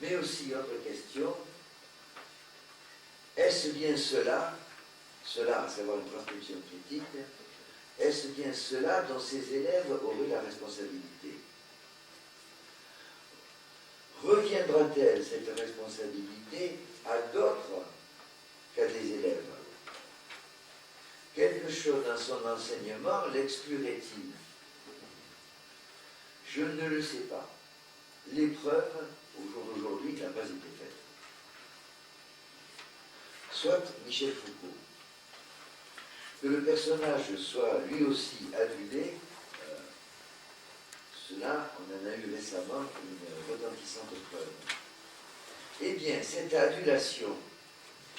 Mais aussi, autre question, est-ce bien cela, à savoir une transcription critique, est-ce bien cela dont ses élèves auraient la responsabilité? Reviendra-t-elle cette responsabilité à d'autres qu'à des élèves? Quelque chose dans son enseignement l'exclurait-il? Je ne le sais pas. L'épreuve, au jour d'aujourd'hui, n'a pas été faite. Soit Michel Foucault. Que le personnage soit lui aussi adulé, cela, on en a eu récemment une retentissante preuve. Eh bien, cette adulation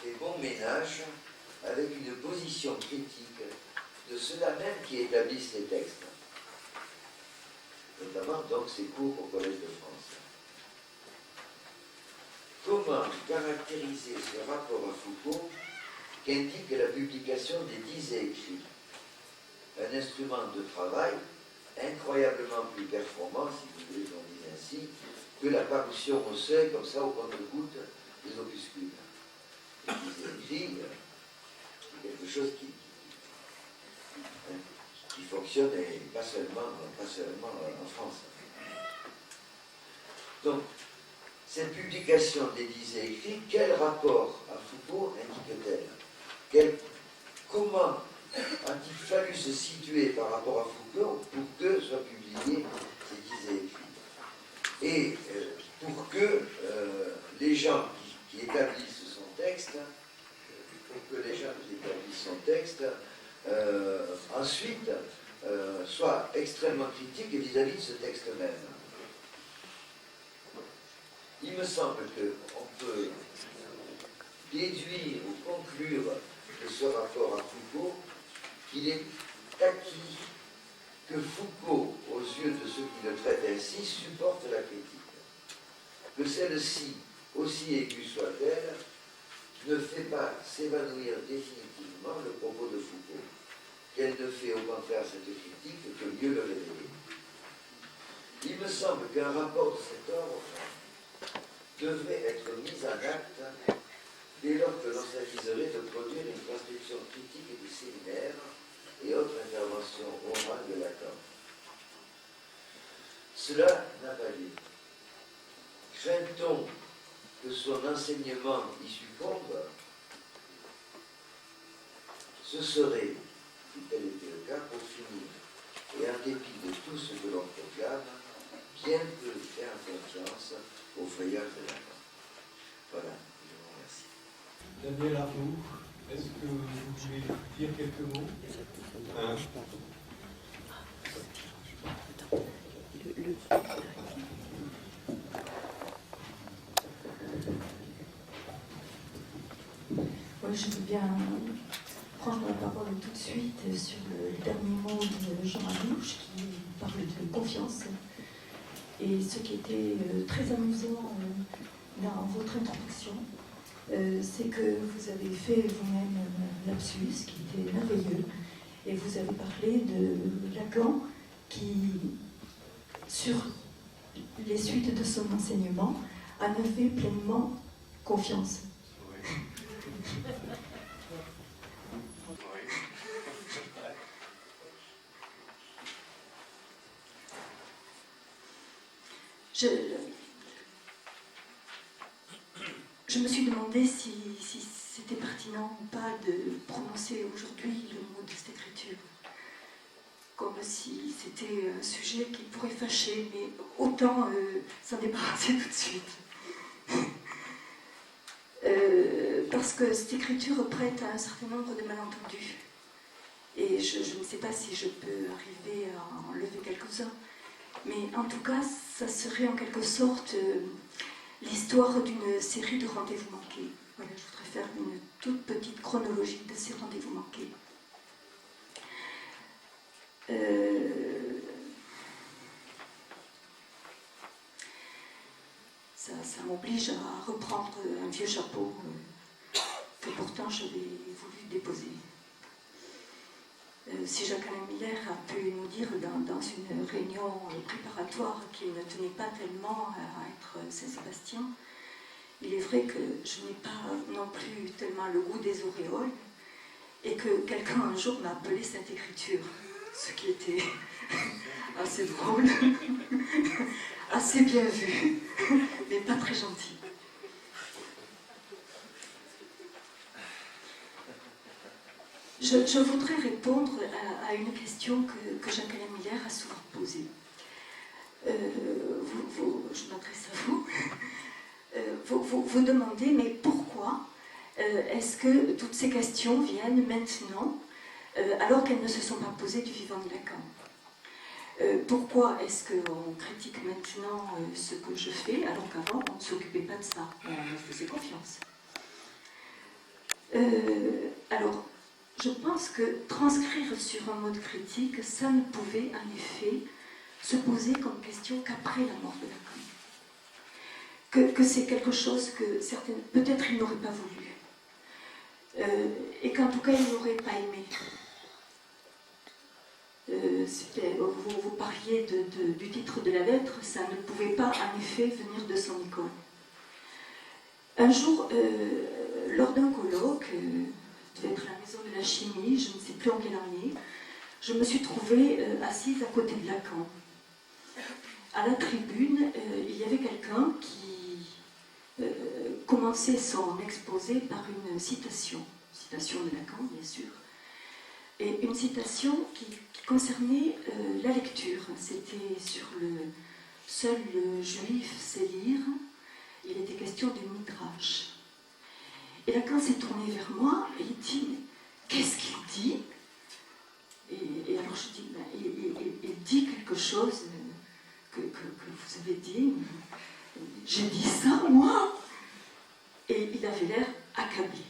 fait bon ménage avec une position critique de ceux-là même qui établissent ces textes, notamment donc ces cours au Collège de France. Comment caractériser ce rapport à Foucault qu'indique la publication des 10 écrits, un instrument de travail incroyablement plus performant, si vous voulez qu'on dise ainsi, que la parution au seuil, comme ça, au compte-gouttes des opuscules. Les 10 écrits, c'est quelque chose qui fonctionne, et pas seulement en France. Donc, cette publication des 10 écrits, quel rapport à Foucault indique-t-elle? Comment a-t-il fallu se situer par rapport à Foucault pour que soient publiés ces 10 écrits? Et pour que les gens qui établissent son texte, ensuite soient extrêmement critiques vis-à-vis de ce texte même. Il me semble qu'on peut déduire ou conclure de ce rapport à Foucault qu'il est acquis que Foucault, aux yeux de ceux qui le traitent ainsi, supporte la critique. Que celle-ci, aussi aiguë soit-elle, ne fait pas s'évanouir définitivement le propos de Foucault, qu'elle ne fait au contraire cette critique que mieux le révéler. Il me semble qu'un rapport de cet ordre devrait être mis en acte dès lors que l'on s'aviserait de produire une transcription critique des séminaires et autres interventions orales de Lacan. Cela n'a pas lieu. Craint-on que son enseignement y succombe? Ce serait, si tel était le cas, pour finir, et en dépit de tout ce que l'on proclame, bien peu faire confiance au feuillage de Lacan. Voilà, je vous remercie. Daniel Arnaud, est-ce que vous voulez dire quelques mots? Oui, je veux bien prendre la parole tout de suite sur le dernier mot de Jean Anouche qui parle de confiance. Et ce qui était très amusant dans votre introduction, c'est que vous avez fait vous-même un lapsus qui était merveilleux Et vous avez parlé de Lacan qui, sur les suites de son enseignement, en avait pleinement confiance. Je me suis demandé si c'était pertinent ou pas de prononcer aujourd'hui le mot de cette écriture. Comme si c'était un sujet qui pourrait fâcher, mais autant s'en débarrasser tout de suite. Parce que cette écriture prête à un certain nombre de malentendus. Et je ne sais pas si je peux arriver à en lever quelques-uns. Mais en tout cas, ça serait en quelque sorte l'histoire d'une série de rendez-vous manqués. Voilà, je voudrais faire une toute petite chronologie de ces rendez-vous manqués. Ça m'oblige à reprendre un vieux chapeau que pourtant j'avais voulu déposer. Si Jacques-Alain Miller a pu nous dire dans une réunion préparatoire qu'il ne tenait pas tellement à être Saint-Sébastien, il est vrai que je n'ai pas non plus tellement le goût des auréoles et que quelqu'un un jour m'a appelé Sainte Écriture, ce qui était assez drôle, assez bien vu, mais pas très gentil. Je voudrais répondre à une question que Jacques-Alain Miller a souvent posée. Je m'adresse à vous. Vous demandez, mais pourquoi est-ce que toutes ces questions viennent maintenant, alors qu'elles ne se sont pas posées du vivant de Lacan? Pourquoi est-ce qu'on critique maintenant ce que je fais, alors qu'avant on ne s'occupait pas de ça, on me faisait confiance? Alors, je pense que transcrire sur un mode critique, ça ne pouvait en effet se poser comme question qu'après la mort de Lacan. Que c'est quelque chose que certaines, peut-être il n'aurait pas voulu. Et qu'en tout cas il n'aurait pas aimé. Vous parliez du titre de la lettre, ça ne pouvait pas en effet venir de son école. Un jour, lors d'un colloque, devait être la maison de la chimie, je ne sais plus en quelle année, je me suis trouvée assise à côté de Lacan. À la tribune, il y avait quelqu'un qui commençait son exposé par une citation de Lacan, bien sûr, et une citation qui concernait la lecture. C'était sur le « Seul le juif sait lire », il était question du Midrash. Et Lacan s'est tourné vers moi et il dit « Qu'est-ce qu'il dit ?» et alors je dis « Il dit quelque chose que vous avez dit. » J'ai dit ça, moi? Et il avait l'air accablé.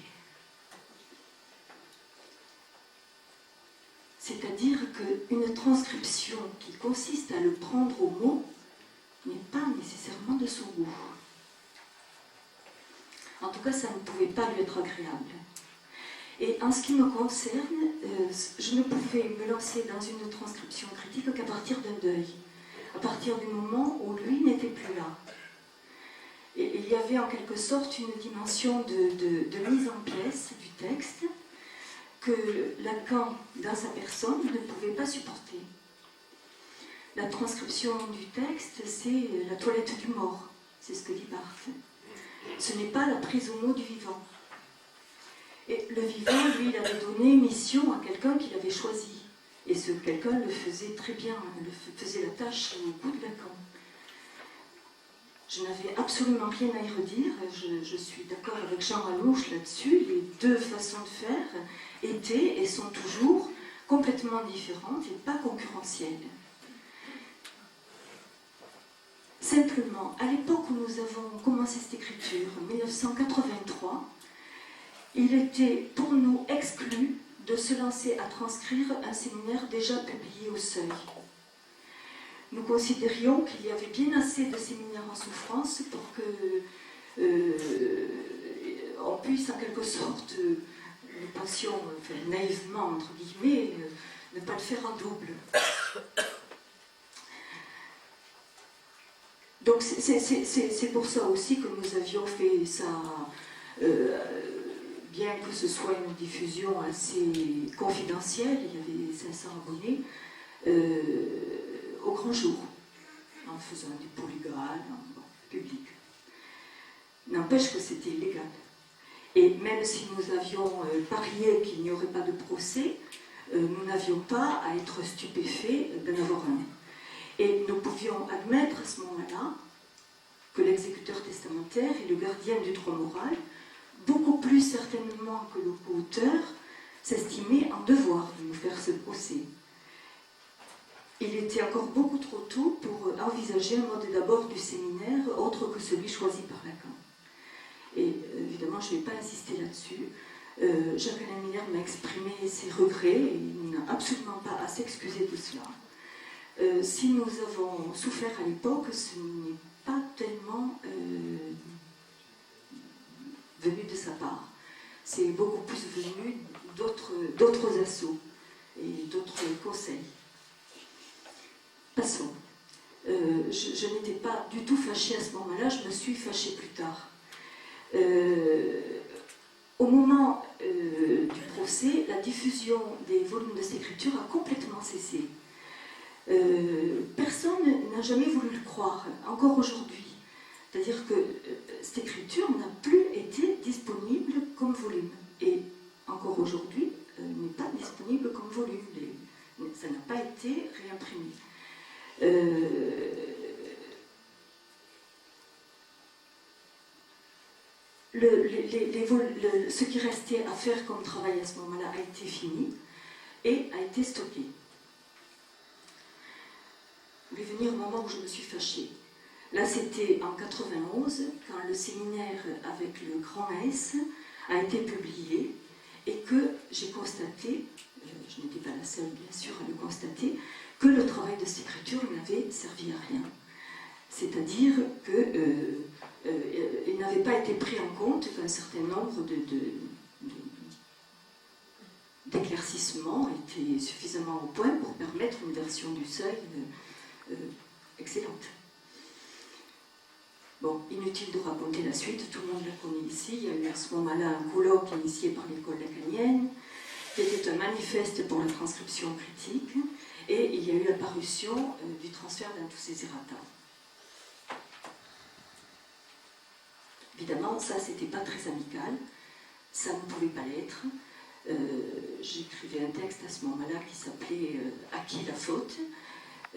C'est-à-dire qu'une transcription qui consiste à le prendre au mot n'est pas nécessairement de son goût. En tout cas, ça ne pouvait pas lui être agréable. Et en ce qui me concerne, je ne pouvais me lancer dans une transcription critique qu'à partir d'un deuil, à partir du moment où lui n'était plus là. Et il y avait en quelque sorte une dimension de mise en pièce du texte que Lacan, dans sa personne, ne pouvait pas supporter. La transcription du texte, c'est la toilette du mort, c'est ce que dit Barthes. Ce n'est pas la prise au mot du vivant. Et le vivant, lui, il avait donné mission à quelqu'un qu'il avait choisi. Et ce quelqu'un le faisait très bien, faisait la tâche au goût de Lacan. Je n'avais absolument rien à y redire, je suis d'accord avec Jean Ranouche là-dessus, les deux façons de faire étaient et sont toujours complètement différentes et pas concurrentielles. Simplement, à l'époque où nous avons commencé cette écriture, en 1983, il était pour nous exclu de se lancer à transcrire un séminaire déjà publié au Seuil. Nous considérions qu'il y avait bien assez de séminaires en souffrance pour que on puisse en quelque sorte nous pensions, enfin, naïvement, entre guillemets, ne pas le faire en double. Donc c'est pour ça aussi que nous avions fait ça, bien que ce soit une diffusion assez confidentielle, il y avait 500 abonnés, au grand jour, en faisant des polygrammes en public. N'empêche que c'était illégal. Et même si nous avions parié qu'il n'y aurait pas de procès, nous n'avions pas à être stupéfaits d'en avoir un. Et nous pouvions admettre à ce moment-là que l'exécuteur testamentaire est le gardien du droit moral, beaucoup plus certainement que le co-auteur s'estimait en devoir de nous faire ce procès. Il était encore beaucoup trop tôt pour envisager un mode d'abord du séminaire autre que celui choisi par Lacan. Et évidemment, je ne vais pas insister là-dessus. Jacques-Alain Miller m'a exprimé ses regrets et il n'a absolument pas à s'excuser de cela. Si nous avons souffert à l'époque, ce n'est pas tellement venu de sa part. C'est beaucoup plus venu d'autres assauts et d'autres conseils. Passons. Je n'étais pas du tout fâchée à ce moment-là, je me suis fâchée plus tard. Au moment du procès, la diffusion des volumes de cette écriture a complètement cessé. Personne n'a jamais voulu le croire, encore aujourd'hui. C'est-à-dire que cette écriture n'a plus été disponible comme volume. Et encore aujourd'hui, n'est pas disponible comme volume. Ça n'a pas été réimprimé. Ce qui restait à faire comme travail à ce moment-là a été fini et a été stocké. Je vais venir au moment où je me suis fâchée. Là, c'était en 91, quand le séminaire avec le grand S a été publié et que j'ai constaté, je n'étais pas la seule bien sûr à le constater, que le travail de cette écriture n'avait servi à rien. C'est-à-dire qu'il n'avait pas été pris en compte qu'un certain nombre d'éclaircissements étaient suffisamment au point pour permettre une version du seuil excellente. Bon, inutile de raconter la suite, tout le monde la connaît ici. Il y a eu à ce moment-là un colloque initié par l'école lacanienne, qui était un manifeste pour la transcription critique, et il y a eu la parution du transfert d'un tous ces errata. Évidemment, ça, c'était pas très amical, ça ne pouvait pas l'être. J'écrivais un texte à ce moment-là qui s'appelait « À qui la faute ?»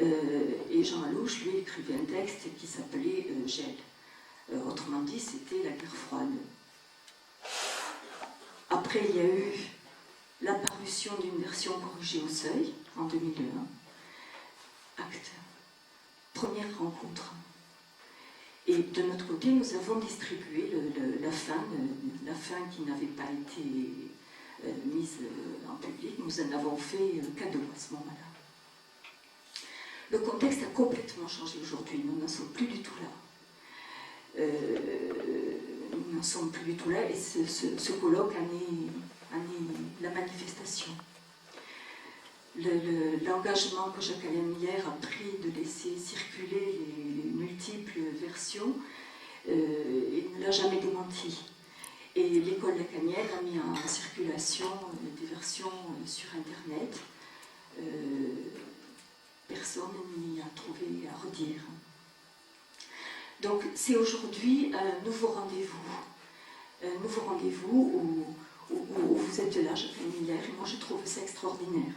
et Jean Alouche, lui, écrivait un texte qui s'appelait « Gel ». Autrement dit, c'était la guerre froide. Après, il y a eu la parution d'une version corrigée au seuil, en 2001. Acte. Première rencontre. Et de notre côté, nous avons distribué la fin qui n'avait pas été mise en public. Nous en avons fait cadeau à ce moment-là. Le contexte a complètement changé aujourd'hui. Nous n'en sommes plus du tout là. Nous n'en sommes plus du tout là. Et ce colloque en est la manifestation. L'engagement que Jacques-Alain Miller a pris de laisser circuler les multiples versions, il ne l'a jamais démenti. Et l'école lacanienne a mis en circulation des versions sur Internet. Personne n'y a trouvé à redire. Donc c'est aujourd'hui un nouveau rendez-vous. Un nouveau rendez-vous où vous êtes là, Jacques-Alain Miller, et moi je trouve ça extraordinaire.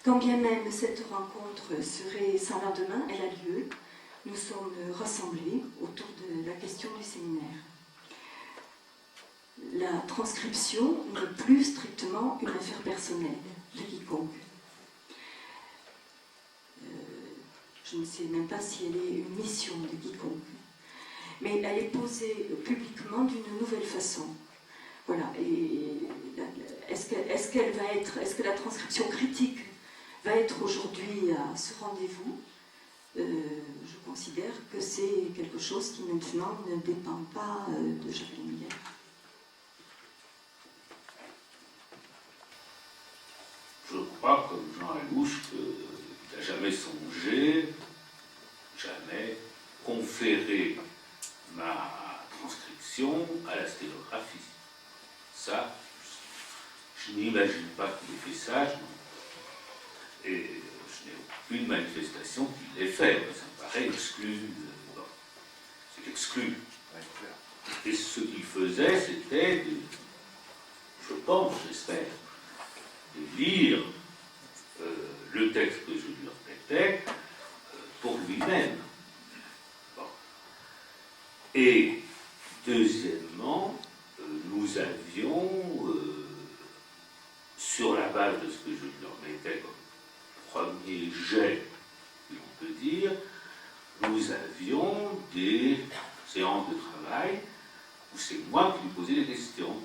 Quand bien même cette rencontre serait sans lendemain, elle a lieu. Nous sommes rassemblés autour de la question du séminaire. La transcription n'est plus strictement une affaire personnelle de quiconque. Je ne sais même pas si elle est une mission de quiconque. Mais elle est posée publiquement d'une nouvelle façon. Voilà. Et est-ce que la transcription critique va être aujourd'hui à ce rendez-vous? Je considère que c'est quelque chose qui maintenant ne dépend pas de Jacques-Alain Miller. crois, comme Jean Alouche, qu'il n'a jamais songé, jamais conféré ma transcription à la sténographie. Ça, je n'imagine pas qu'il ait fait ça, et je n'ai aucune manifestation qu'il l'ait fait. Ça me paraît exclu. Bon, c'est exclu. Et ce qu'il faisait, c'était, je pense, j'espère, de lire le texte que je lui répétais pour lui-même. Bon. Et deuxièmement, nous avions, sur la base de ce que je lui remettais comme premier jet, si on peut dire, nous avions des séances de travail où c'est moi qui lui posais des questions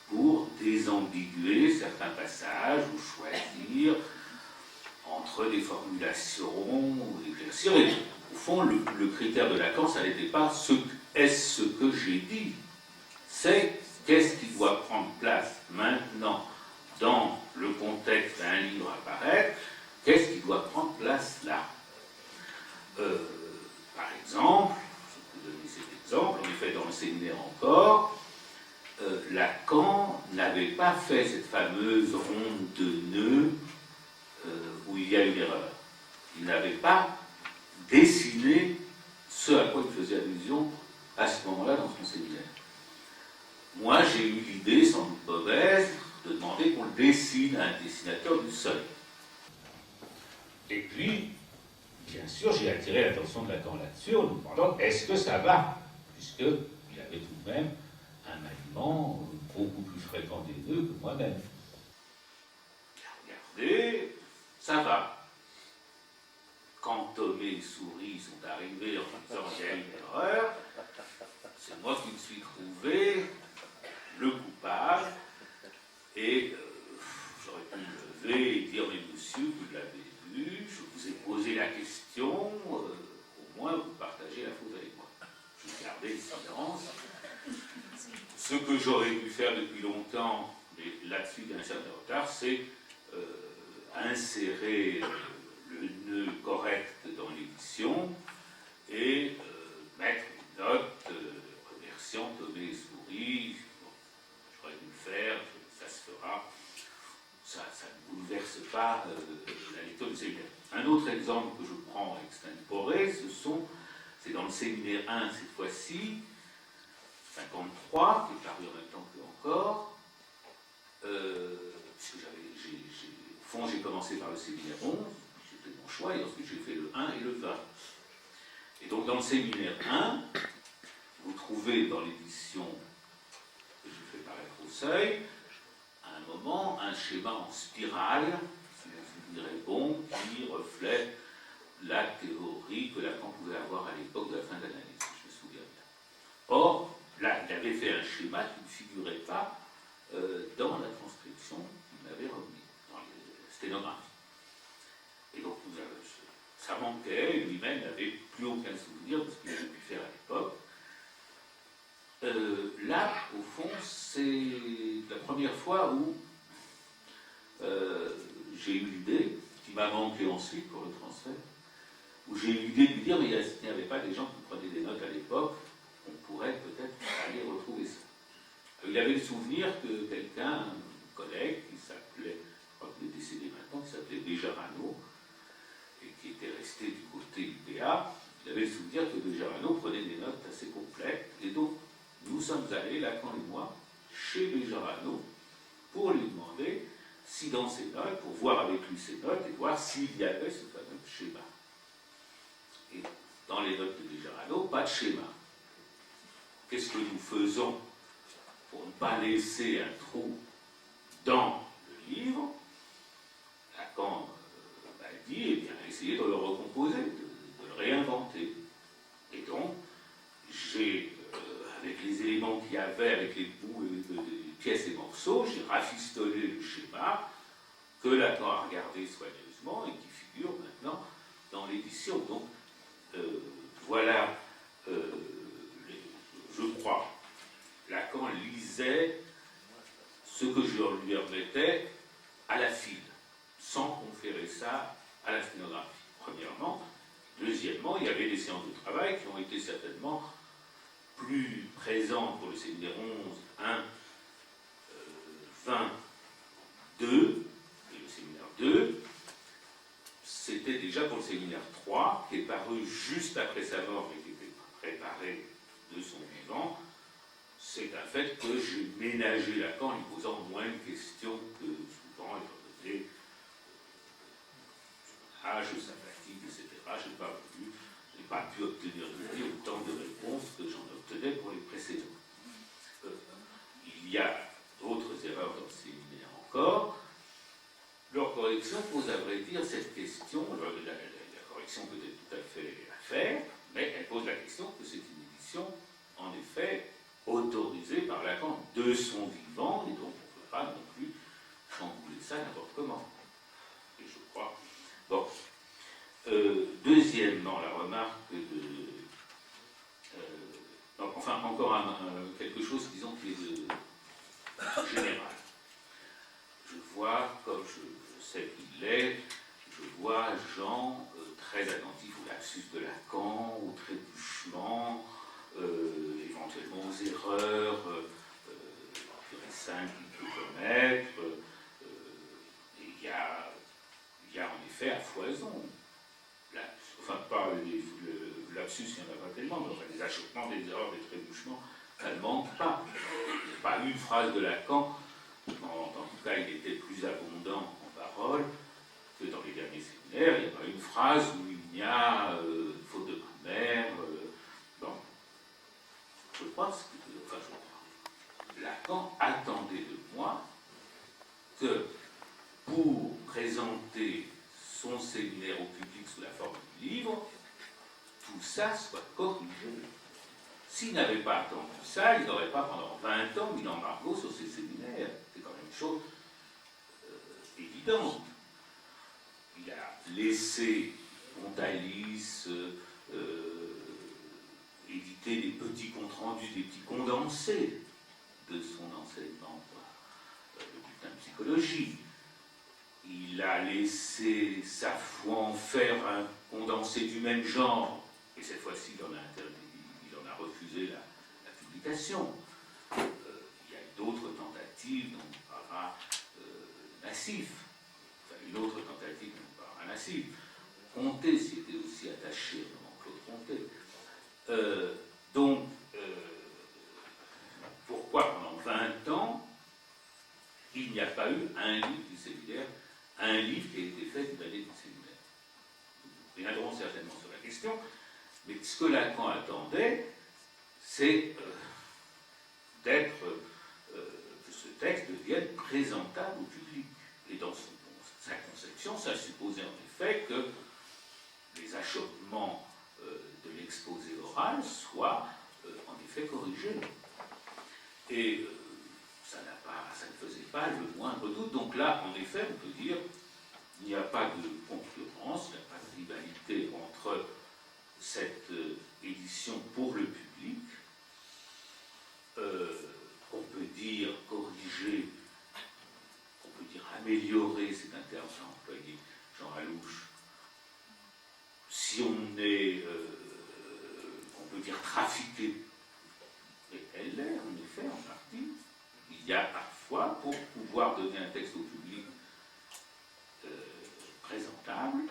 pour désambiguer certains passages ou choisir entre des formulations, éclaircir. Et au fond, le critère de Lacan, ça n'était pas est-ce ce que j'ai dit, c'est qu'est-ce qui doit prendre place maintenant dans le contexte d'un livre à paraître, qu'est-ce qui doit prendre place là. Par exemple, je peux donner cet exemple, en effet dans le séminaire encore, Lacan n'avait pas fait cette fameuse ronde de nœuds où il y a une erreur. Il n'avait pas dessiné ce à quoi il faisait allusion à ce moment-là dans son séminaire. Moi, j'ai eu l'idée, sans doute mauvaise, de demander qu'on le dessine à un dessinateur du seuil. Et puis, bien sûr, j'ai attiré l'attention de Lacan là-dessus en lui demandant est-ce que ça va, puisqu'il avait tout de même un maniement beaucoup plus fréquent des nœuds que moi-même. Regardez, ça va. Quand Thomé et Souris sont arrivés en disant qu'il y a une erreur, c'est moi qui me suis trouvé le coupable, et j'aurais pu me lever et dire mais monsieur, vous l'avez vu, je vous ai posé la question, au moins vous partagez la faute avec moi. Je gardais le silence. Ce que j'aurais dû faire depuis longtemps, mais là-dessus il y a un certain retard, c'est insérer le nœud correct dans l'édition et mettre une note remerciant Thomé et Souris. Bon, j'aurais dû le faire, ça se fera. Ça ne bouleverse pas la lecture du séminaire. Un autre exemple que je prends extempore, c'est dans le séminaire 1 cette fois-ci, 53, qui est paru en même temps que encore, puisque au fond j'ai commencé par le séminaire 11, c'était mon choix, et ensuite j'ai fait le 1 et le 20. Et donc dans le séminaire 1, vous trouvez dans l'édition que j'ai fait paraître au seuil, à un moment, un schéma en spirale, si vous direz bon, qui reflète la théorie que Lacan pouvait avoir à l'époque de la fin de l'analyse, si je me souviens bien. Or, là, il avait fait un schéma qui ne figurait pas dans la transcription qu'il m'avait remis, dans les sténographies. Et donc, ça manquait, lui-même n'avait plus aucun souvenir de ce qu'il avait pu faire à l'époque. Là, au fond, c'est la première fois où j'ai eu l'idée, qui m'a manqué ensuite pour le transfert, où j'ai eu l'idée de lui dire, mais il n'y avait pas des gens qui prenaient des notes à l'époque, on pourrait peut-être aller retrouver ça. Il avait le souvenir que quelqu'un, un collègue qui s'appelait, je crois qu'il est décédé maintenant, qui s'appelait Bejarano, et qui était resté du côté du PA, il avait le souvenir que Bejarano prenait des notes assez complètes, et donc nous sommes allés, Lacan et moi, chez Bejarano, pour lui demander si dans ses notes, pour voir avec lui ses notes, et voir s'il y avait ce fameux schéma. Et dans les notes de Bejarano, pas de schéma. Qu'est-ce que nous faisons pour ne pas laisser un trou dans le livre? Lacan dit, eh bien, essayez de le recomposer, de le réinventer. Et donc, j'ai, avec les éléments qu'il y avait, avec les bouts, les pièces et morceaux, j'ai rafistolé le schéma que Lacan a regardé soigneusement et qui figure maintenant dans l'édition. Donc, voilà, je crois, Lacan lisait ce que je lui remettais à la file, sans ça à la sténographie, premièrement. Deuxièmement, il y avait des séances de travail qui ont été certainement plus présentes pour le séminaire 11, 1, 20, 2, et le séminaire 2. C'était déjà pour le séminaire 3, qui est paru juste après sa mort et qui était préparé de son vivant. C'est un fait que j'ai ménagé Lacan en lui posant moins de questions que souvent, étant donné son âge, sa fatigue, etc. Je n'ai pas pu obtenir de lui autant de réponses que j'en obtenais pour les précédents. Il y a d'autres erreurs dans le séminaire encore. Leur correction pose à vrai dire cette question, la correction peut être tout à fait à faire, mais elle pose la question que c'est une édition, en effet, autorisée par Lacan de son vivant, et donc on ne peut pas non plus chambouler ça n'importe comment. Et je crois. Bon. Deuxièmement, la remarque de. Enfin, encore quelque chose, disons, qui est de général. Je vois, comme je sais qu'il l'est, je vois Jean très attentif au lapsus de Lacan, au trébuchement, éventuellement aux erreurs pures et simples qu'il peut commettre. Et il y a en effet à foison. Enfin, pas le lapsus, il n'y en a pas tellement, mais enfin, des achoppements, des erreurs, des trébuchements, ça ne manque pas. Il n'y a pas une phrase de Lacan. En tout cas, il était plus abondant en paroles que dans les derniers séminaires. Il n'y a pas une phrase où il y a faute de primaire. Bon. Je pense que Lacan attendait de moi que pour présenter son séminaire au public sous la forme du livre, tout ça soit corrigé. S'il n'avait pas attendu ça, il n'aurait pas pendant 20 ans mis l'embargo sur ses séminaires. C'est quand même une chose évidente. Il a laissé Pontalis éditer des petits comptes rendus, des petits condensés de son enseignement, le bulletin de psychologie. Il a laissé Safouan en faire un condensé du même genre, et cette fois-ci il en a refusé la publication. Il y a d'autres tentatives, dont on parlera Nassif, enfin une autre tentative dont on parlera Nassif. Comté s'y était aussi attaché, Claude Comté. Donc, pourquoi pendant 20 ans, il n'y a pas eu un livre du séminaire, un livre qui a été fait d'une année du séminaire? Nous reviendrons certainement sur la question, mais ce que Lacan attendait, c'est que ce texte devienne présentable au public. Et dans sa conception, ça supposait en effet que les achoppements de l'exposé oral soient en effet corrigés. Et ça ne faisait pas le moindre doute. Donc là, en effet, on peut dire qu'il n'y a pas de concurrence, il n'y a pas de rivalité entre cette édition pour le public, qu'on peut dire corriger, qu'on peut dire améliorer, c'est un terme qu'a employé Jean Alouche, si on est, on peut dire trafiqué, et elle l'est en effet en partie. Il y a parfois, pour pouvoir donner un texte au public présentable,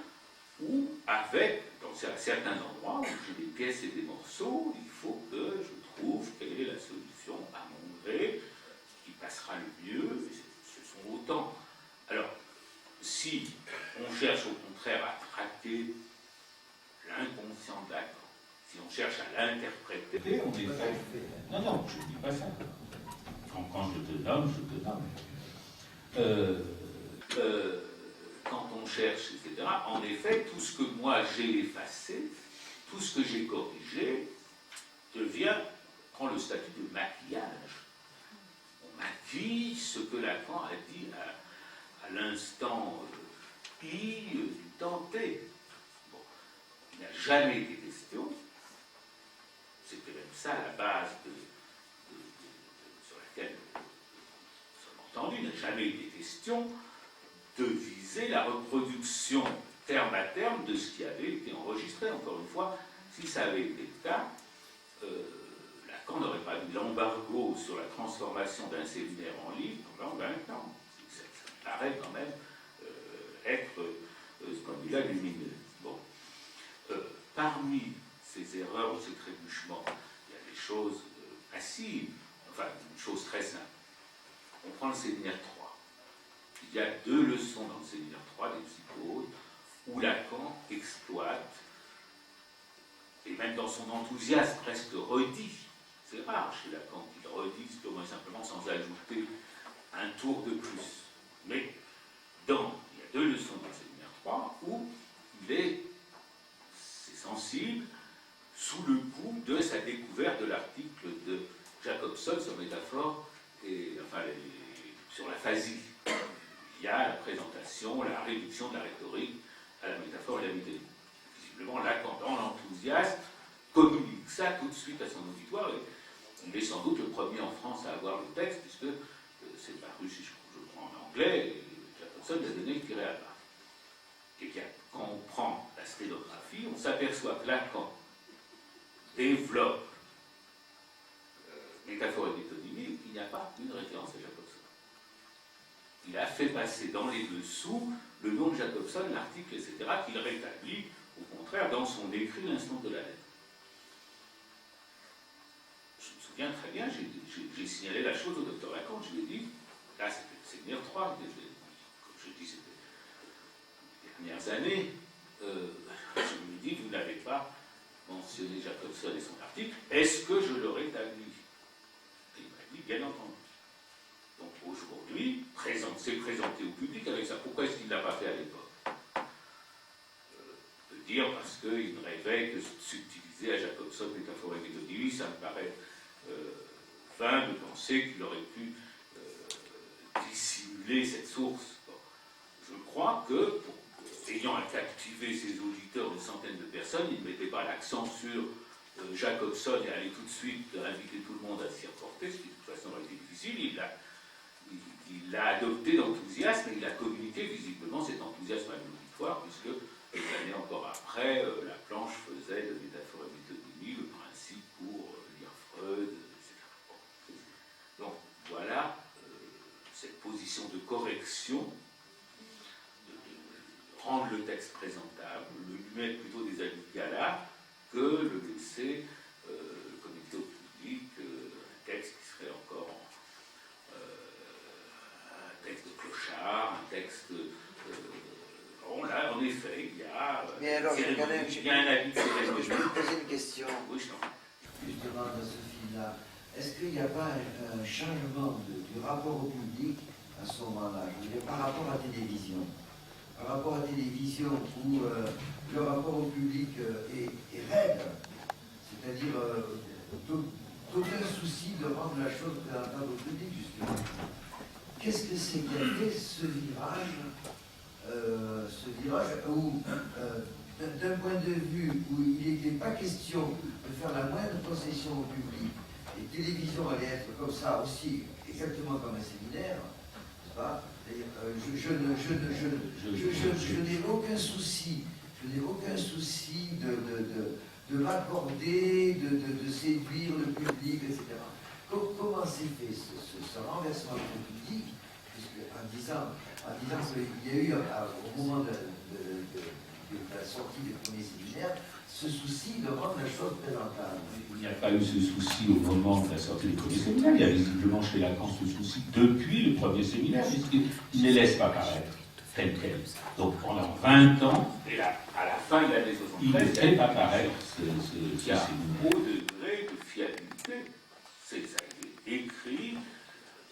ou avec, dans certains endroits où j'ai des pièces et des morceaux, il faut que je trouve quelle est la solution à mon gré, qui passera le mieux, et ce sont autant. Alors, si on cherche au contraire à traquer l'inconscient de Lacan, si on cherche à l'interpréter, on est fait. Non, je ne dis pas ça. Quand je te nomme, je te nomme. Quand on cherche, etc., en effet, tout ce que moi j'ai effacé, tout ce que j'ai corrigé, prend le statut de maquillage. On maquille ce que Lacan a dit à l'instant I du temps T. Bon, il n'a jamais été question, c'était même ça la base sur laquelle nous sommes entendus, il n'a jamais été question de viser autorisé la reproduction terme à terme de ce qui avait été enregistré. Encore une fois, si ça avait été le cas, Lacan n'aurait pas eu l'embargo sur la transformation d'un séminaire en livre pendant 20 ans. Ça paraît quand même être, ce point de vue-là, lumineux. Bon. Parmi ces erreurs ou ces trébuchements, il y a des choses massives, enfin, une chose très simple. On prend le séminaire 3. Il y a 2 leçons dans le séminaire 3 des psychoses où Lacan exploite, et même dans son enthousiasme presque redit, c'est rare chez Lacan qu'il redise purement et simplement sans ajouter un tour de plus. Mais il y a 2 leçons dans le séminaire 3 où c'est sensible sous le coup de sa découverte de l'article de Jacobson sur métaphore et enfin sur la phasie. Il y a la présentation, la réduction de la rhétorique à la métaphore et la méthodique. Visiblement, Lacan, dans l'enthousiasme, communique ça tout de suite à son auditoire. Et il est sans doute le premier en France à avoir le texte, puisque c'est paru, si je prends en anglais, et Jacobson l'a donné tiré à part. Et quand on prend la sténographie, on s'aperçoit que Lacan développe métaphore et méthodymie, il n'y a pas une référence à Jacobson. Il a fait passer dans les dessous le nom de Jacobson, l'article, etc., qu'il rétablit, au contraire, dans son écrit l'instant de la lettre. Je me souviens très bien, j'ai signalé la chose au docteur Lacan, je lui ai dit, là c'était le séminaire 3, comme je dis, c'était les dernières années, je lui ai dit, vous n'avez pas mentionné Jacobson et son article, est-ce que je le rétablis? Et il m'a dit, bien entendu. Donc aujourd'hui, c'est présenté au public avec ça. Pourquoi est-ce qu'il ne l'a pas fait à l'époque? On peut dire parce qu'il ne rêvait que de s'utiliser à Jacobson, métaphore et méthodie, ça me paraît vain de penser qu'il aurait pu dissimuler cette source. Bon. Je crois que, ayant à captiver ses auditeurs, une centaine de personnes, il ne mettait pas l'accent sur Jacobson et allait tout de suite inviter tout le monde à s'y reporter, ce qui de toute façon aurait été difficile. Il l'a adopté d'enthousiasme et il a communiqué visiblement cet enthousiasme à l'auditoire, puisque des années encore après, la planche faisait de métaphore et méthodymie le principe pour lire Freud, etc. Bon. Donc voilà cette position de correction, de rendre le texte présentable, de lui mettre plutôt des habits de gala que le laisser connecter au public un texte qui serait encore un texte de clochard, un texte. Bon, là, en effet, il y a. Mais alors, il y a un avis de cérémonie. Est-ce que je peux te poser une question? Oui, je t'en prie. Justement, dans ce fil-là, est-ce qu'il n'y a pas un changement du rapport au public à ce moment-là? Je veux dire, par rapport à la télévision. Par rapport à la télévision, où le rapport au public est raide, c'est-à-dire aucun souci de rendre la chose présentable au public, justement. Qu'est-ce que c'est qui a fait ce virage où, d'un point de vue où il n'était pas question de faire la moindre concession au public, et télévision allait être comme ça aussi, exactement comme un séminaire, n'est-ce pas? Je n'ai aucun souci, de m'accorder, de séduire le public, etc. Comment s'est fait ce renversement du public, puisque en disant qu'il y a eu au moment de la sortie des premiers séminaires, ce souci de rendre la chose présentable. Il n'y a pas eu ce souci au moment de la sortie des premiers séminaires, il y a visiblement chez Lacan ce souci depuis le premier séminaire, puisqu'il ne les laisse pas paraître tel quel. Donc pendant 20 ans, et là, à la fin de l'année 73, il ne fait pas paraître ce haut degré de fiabilité. Ça a été écrit,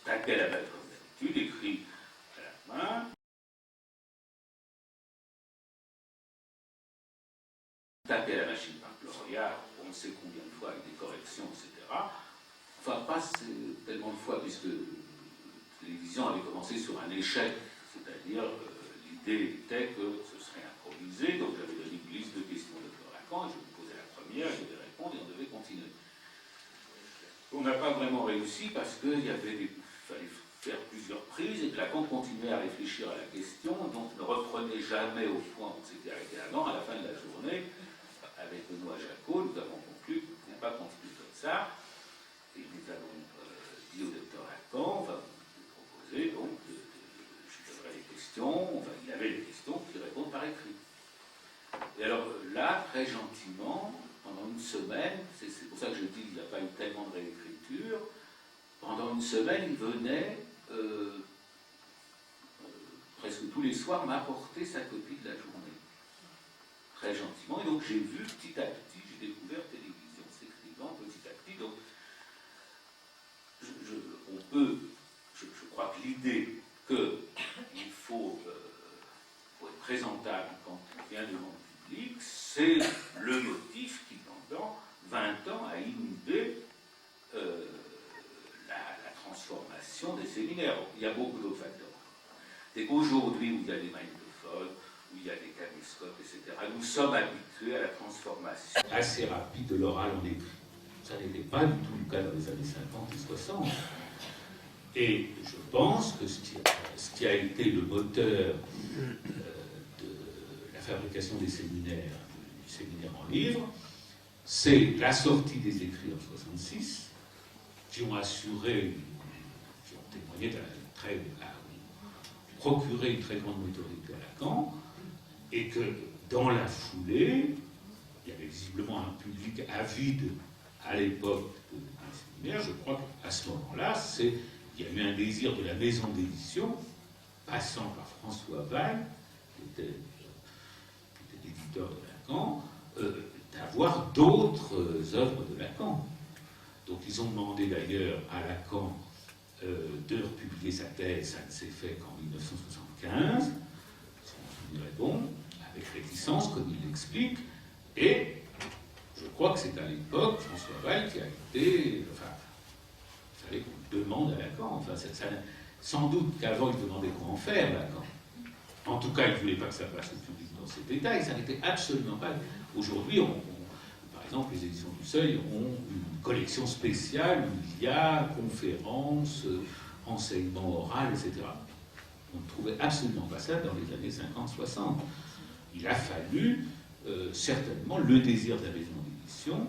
taqué à la base comme d'habitude, écrit à la main, tapé à la machine par Gloria, on ne sait combien de fois avec des corrections, etc. Enfin, pas tellement de fois, puisque la télévision avait commencé sur un échec, c'est-à-dire l'idée était que ce serait improvisé, donc j'avais donné une liste de questions de Lacan, et je me posais la première, je devais répondre et on devait continuer. On n'a pas vraiment réussi parce qu'il fallait faire plusieurs prises et que Lacan continuait continuait à réfléchir à la question, donc ne reprenait jamais au point où on s'était arrêté avant. À la fin de la journée, avec Benoît Jacot, nous avons conclu qu'on n'est pas continué comme ça, et nous avons dit au docteur Lacan, enfin, proposé donc je donnerai les questions, enfin il y avait les questions qui répondent par écrit. Et alors là, très gentiment, pendant une semaine, c'est pour ça que je dis qu'il n'y a pas eu tellement de réécriture, pendant une semaine, il venait presque tous les soirs m'apporter sa copie de la journée. Très gentiment, et donc j'ai vu petit à petit, j'ai découvert télévision s'écrivant petit à petit, donc je crois que l'idée qu'il faut être présentable quand on vient devant le public, c'est le motif qui, pendant 20 ans, a inhibé la transformation des séminaires. Il y a beaucoup d'autres facteurs. C'est qu'aujourd'hui, où il y a des magnétophones, où il y a des caméscopes, etc., nous sommes habitués à la transformation assez rapide de l'oral en écrit. Ça n'était pas du tout le cas dans les années 50 et 60. Et je pense que ce qui a été le moteur de la fabrication des séminaires, du séminaire en livre, c'est la sortie des écrits en 66, qui ont assuré, qui ont témoigné procuré une très grande notoriété à Lacan, et que dans la foulée, il y avait visiblement un public avide à l'époque des séminaires. Je crois qu'à ce moment-là, il y a eu un désir de la maison d'édition, passant par François Weil, qui était l'éditeur de Lacan, d'avoir d'autres œuvres de Lacan. Donc ils ont demandé d'ailleurs à Lacan de republier sa thèse, ça ne s'est fait qu'en 1975, si mon souvenir est bon, avec réticence, comme il l'explique, et je crois que c'est à l'époque François Weil qui a été... Enfin, il fallait qu'on demande à Lacan, enfin, sans doute qu'avant il demandait quoi en faire, Lacan. En tout cas, il ne voulait pas que ça passe au public dans ces détails, ça n'était absolument pas... Aujourd'hui, par exemple, les éditions du Seuil ont une collection spéciale où il y a conférences, enseignements oral, etc. On ne trouvait absolument pas ça dans les années 50-60. Il a fallu certainement le désir de la maison d'édition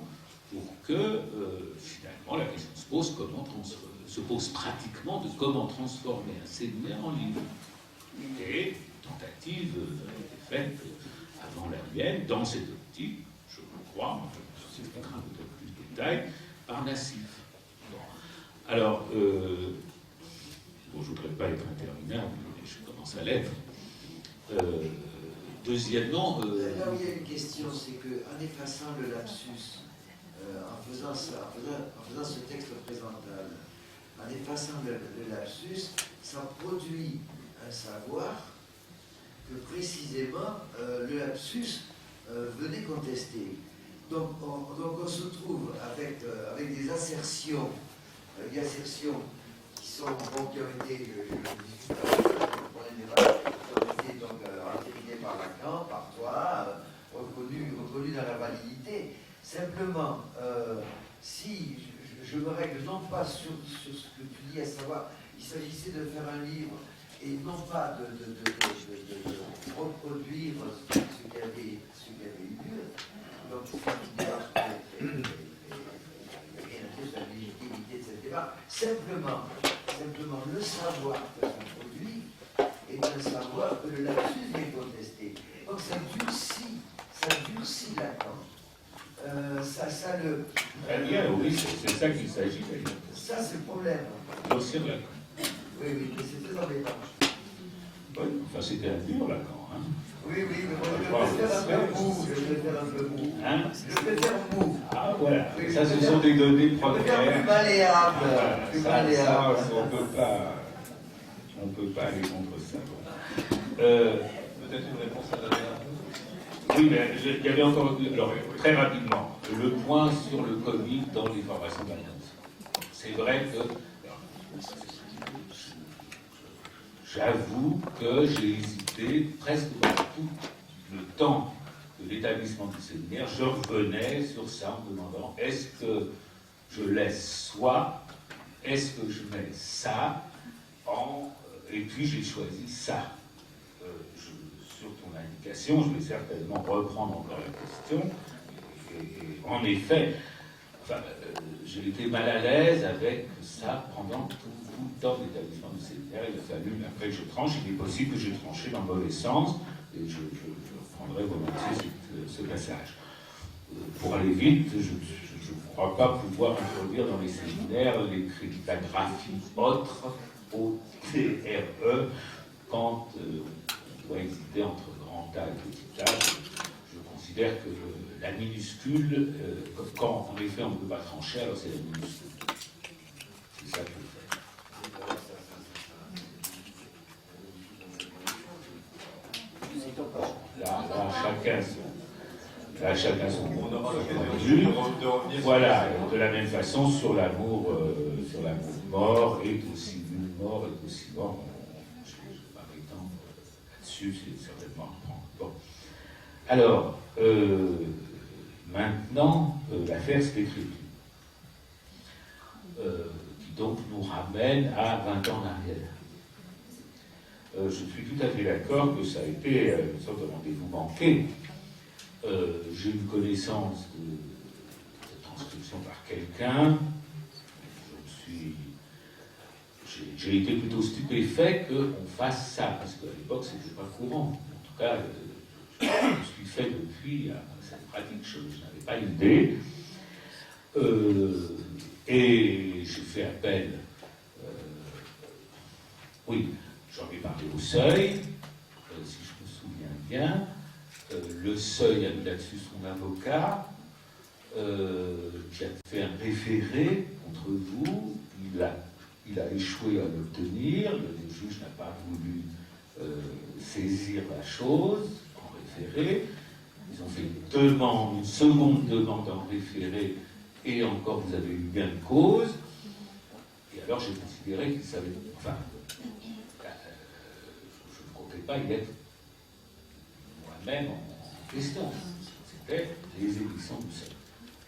pour que finalement la question se pose pratiquement de comment transformer un séminaire en livre. Et une tentative a été faite avant la mienne, dans cette optique, je crois, c'est peut-être un peu plus de détails, par Nassif. Bon. Alors, je ne voudrais pas être interminable, mais je commence à l'être. Deuxièmement... Là où il y a une question, c'est qu'en effaçant le lapsus, en faisant ce texte présentable, en effaçant le lapsus, ça produit un savoir que précisément le lapsus venait contester. Donc on se trouve avec des assertions, qui sont, qui ont été, entérinées par Lacan, par toi, reconnues dans la validité. Simplement, si je me règle non pas sur ce que tu dis, à savoir, il s'agissait de faire un livre et non pas de reproduire ce qu'il y avait eu lieu. Donc, il y a rien sur la légitimité de ce débat. Simplement, le savoir que ça produit est un savoir que le lapsus vient contester. Donc, ça durcit Lacan. Très bien, oui, c'est ça qu'il s'agit d'ailleurs. Ça, c'est le problème. Durcir Lacan. Oui, mais c'est très embêtant. Oui, enfin, c'était un dur Lacan. Hein. Oui, mais moi, je vais faire un peu mou. Hein? Je vais faire mou. Ah, voilà. Oui, Ça, ce sont des données plus premières. malléable. Voilà. Plus Ça, malléable. on ne peut pas aller contre ça. Peut-être une réponse à donner un peu. Oui, mais il y avait encore... Alors, très rapidement, le point sur le Covid dans les formations d'annonce. C'est vrai que... J'avoue que j'ai hésité presque dans tout le temps de l'établissement du séminaire. Je revenais sur ça en me demandant est-ce que je laisse soit, est-ce que je mets ça Et puis j'ai choisi ça. Sur ton indication, je vais certainement reprendre encore la question. Et en effet, enfin, j'ai été mal à l'aise avec ça pendant tout le temps d'établissement du séminaire. Il a fallu, après que je tranche, il est possible que j'ai tranché dans le mauvais sens, et je reprendrai volontiers ce passage. Pour aller vite, je ne crois pas pouvoir introduire dans les séminaires la graphie autre, O-T-R-E, quand on doit hésiter entre grand A et petit A. Je considère que la minuscule, quand en effet on ne peut pas trancher, alors c'est la minuscule. C'est ça que je fais. Là, chacun son point de vue. Voilà, de la même façon, sur l'amour mort, est aussi mort, est aussi mort. Je ne vais pas m'étendre là-dessus, c'est certainement à reprendre. Bon. Alors, maintenant, l'affaire Stécriture, qui donc nous ramène à 20 ans en arrière. Je suis tout à fait d'accord que ça a été une sorte de rendez-vous manqué. J'ai une connaissance de transcription par quelqu'un. J'ai été plutôt stupéfait qu'on fasse ça, parce qu'à l'époque, c'était pas courant. En tout cas, je me suis fait depuis cette pratique, je n'avais pas l'idée. Et j'ai fait appel, oui, j'en ai parlé au Seuil, si je me souviens bien. Le Seuil a mis là-dessus son avocat, qui a fait un référé contre vous. Il a échoué à l'obtenir. Le juge n'a pas voulu saisir la chose en référé. Ils ont fait une seconde demande en référé, et encore vous avez eu gain de cause. Et alors j'ai considéré qu'il savait. Enfin, je ne comptais pas y être moi-même en question. C'était les éditions du Seuil.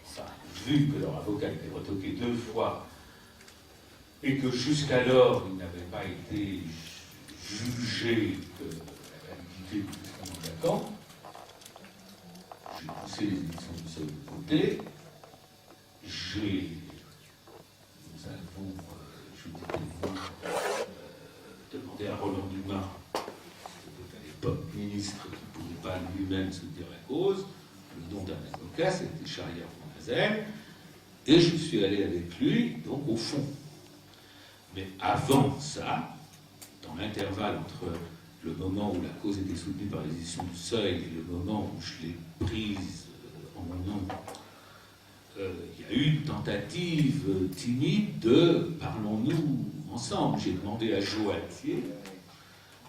Enfin, vu que leur avocat était retoqué 2 fois et que jusqu'alors il n'avait pas été jugé que la validité du testament vacant, j'ai poussé les éditions du Seuil de côté. Nous avons, demandé à Roland Dumas, qui était à l'époque ministre, qui ne pouvait pas lui-même se dire la cause, le nom d'un avocat, c'était Charrière-Bonazel, et je suis allé avec lui, donc au fond. Mais avant ça, dans l'intervalle entre le moment où la cause était soutenue par les éditions du Seuil et le moment où je l'ai prise en mon nom, il y a eu une tentative timide de « parlons-nous ensemble ». J'ai demandé à Joatier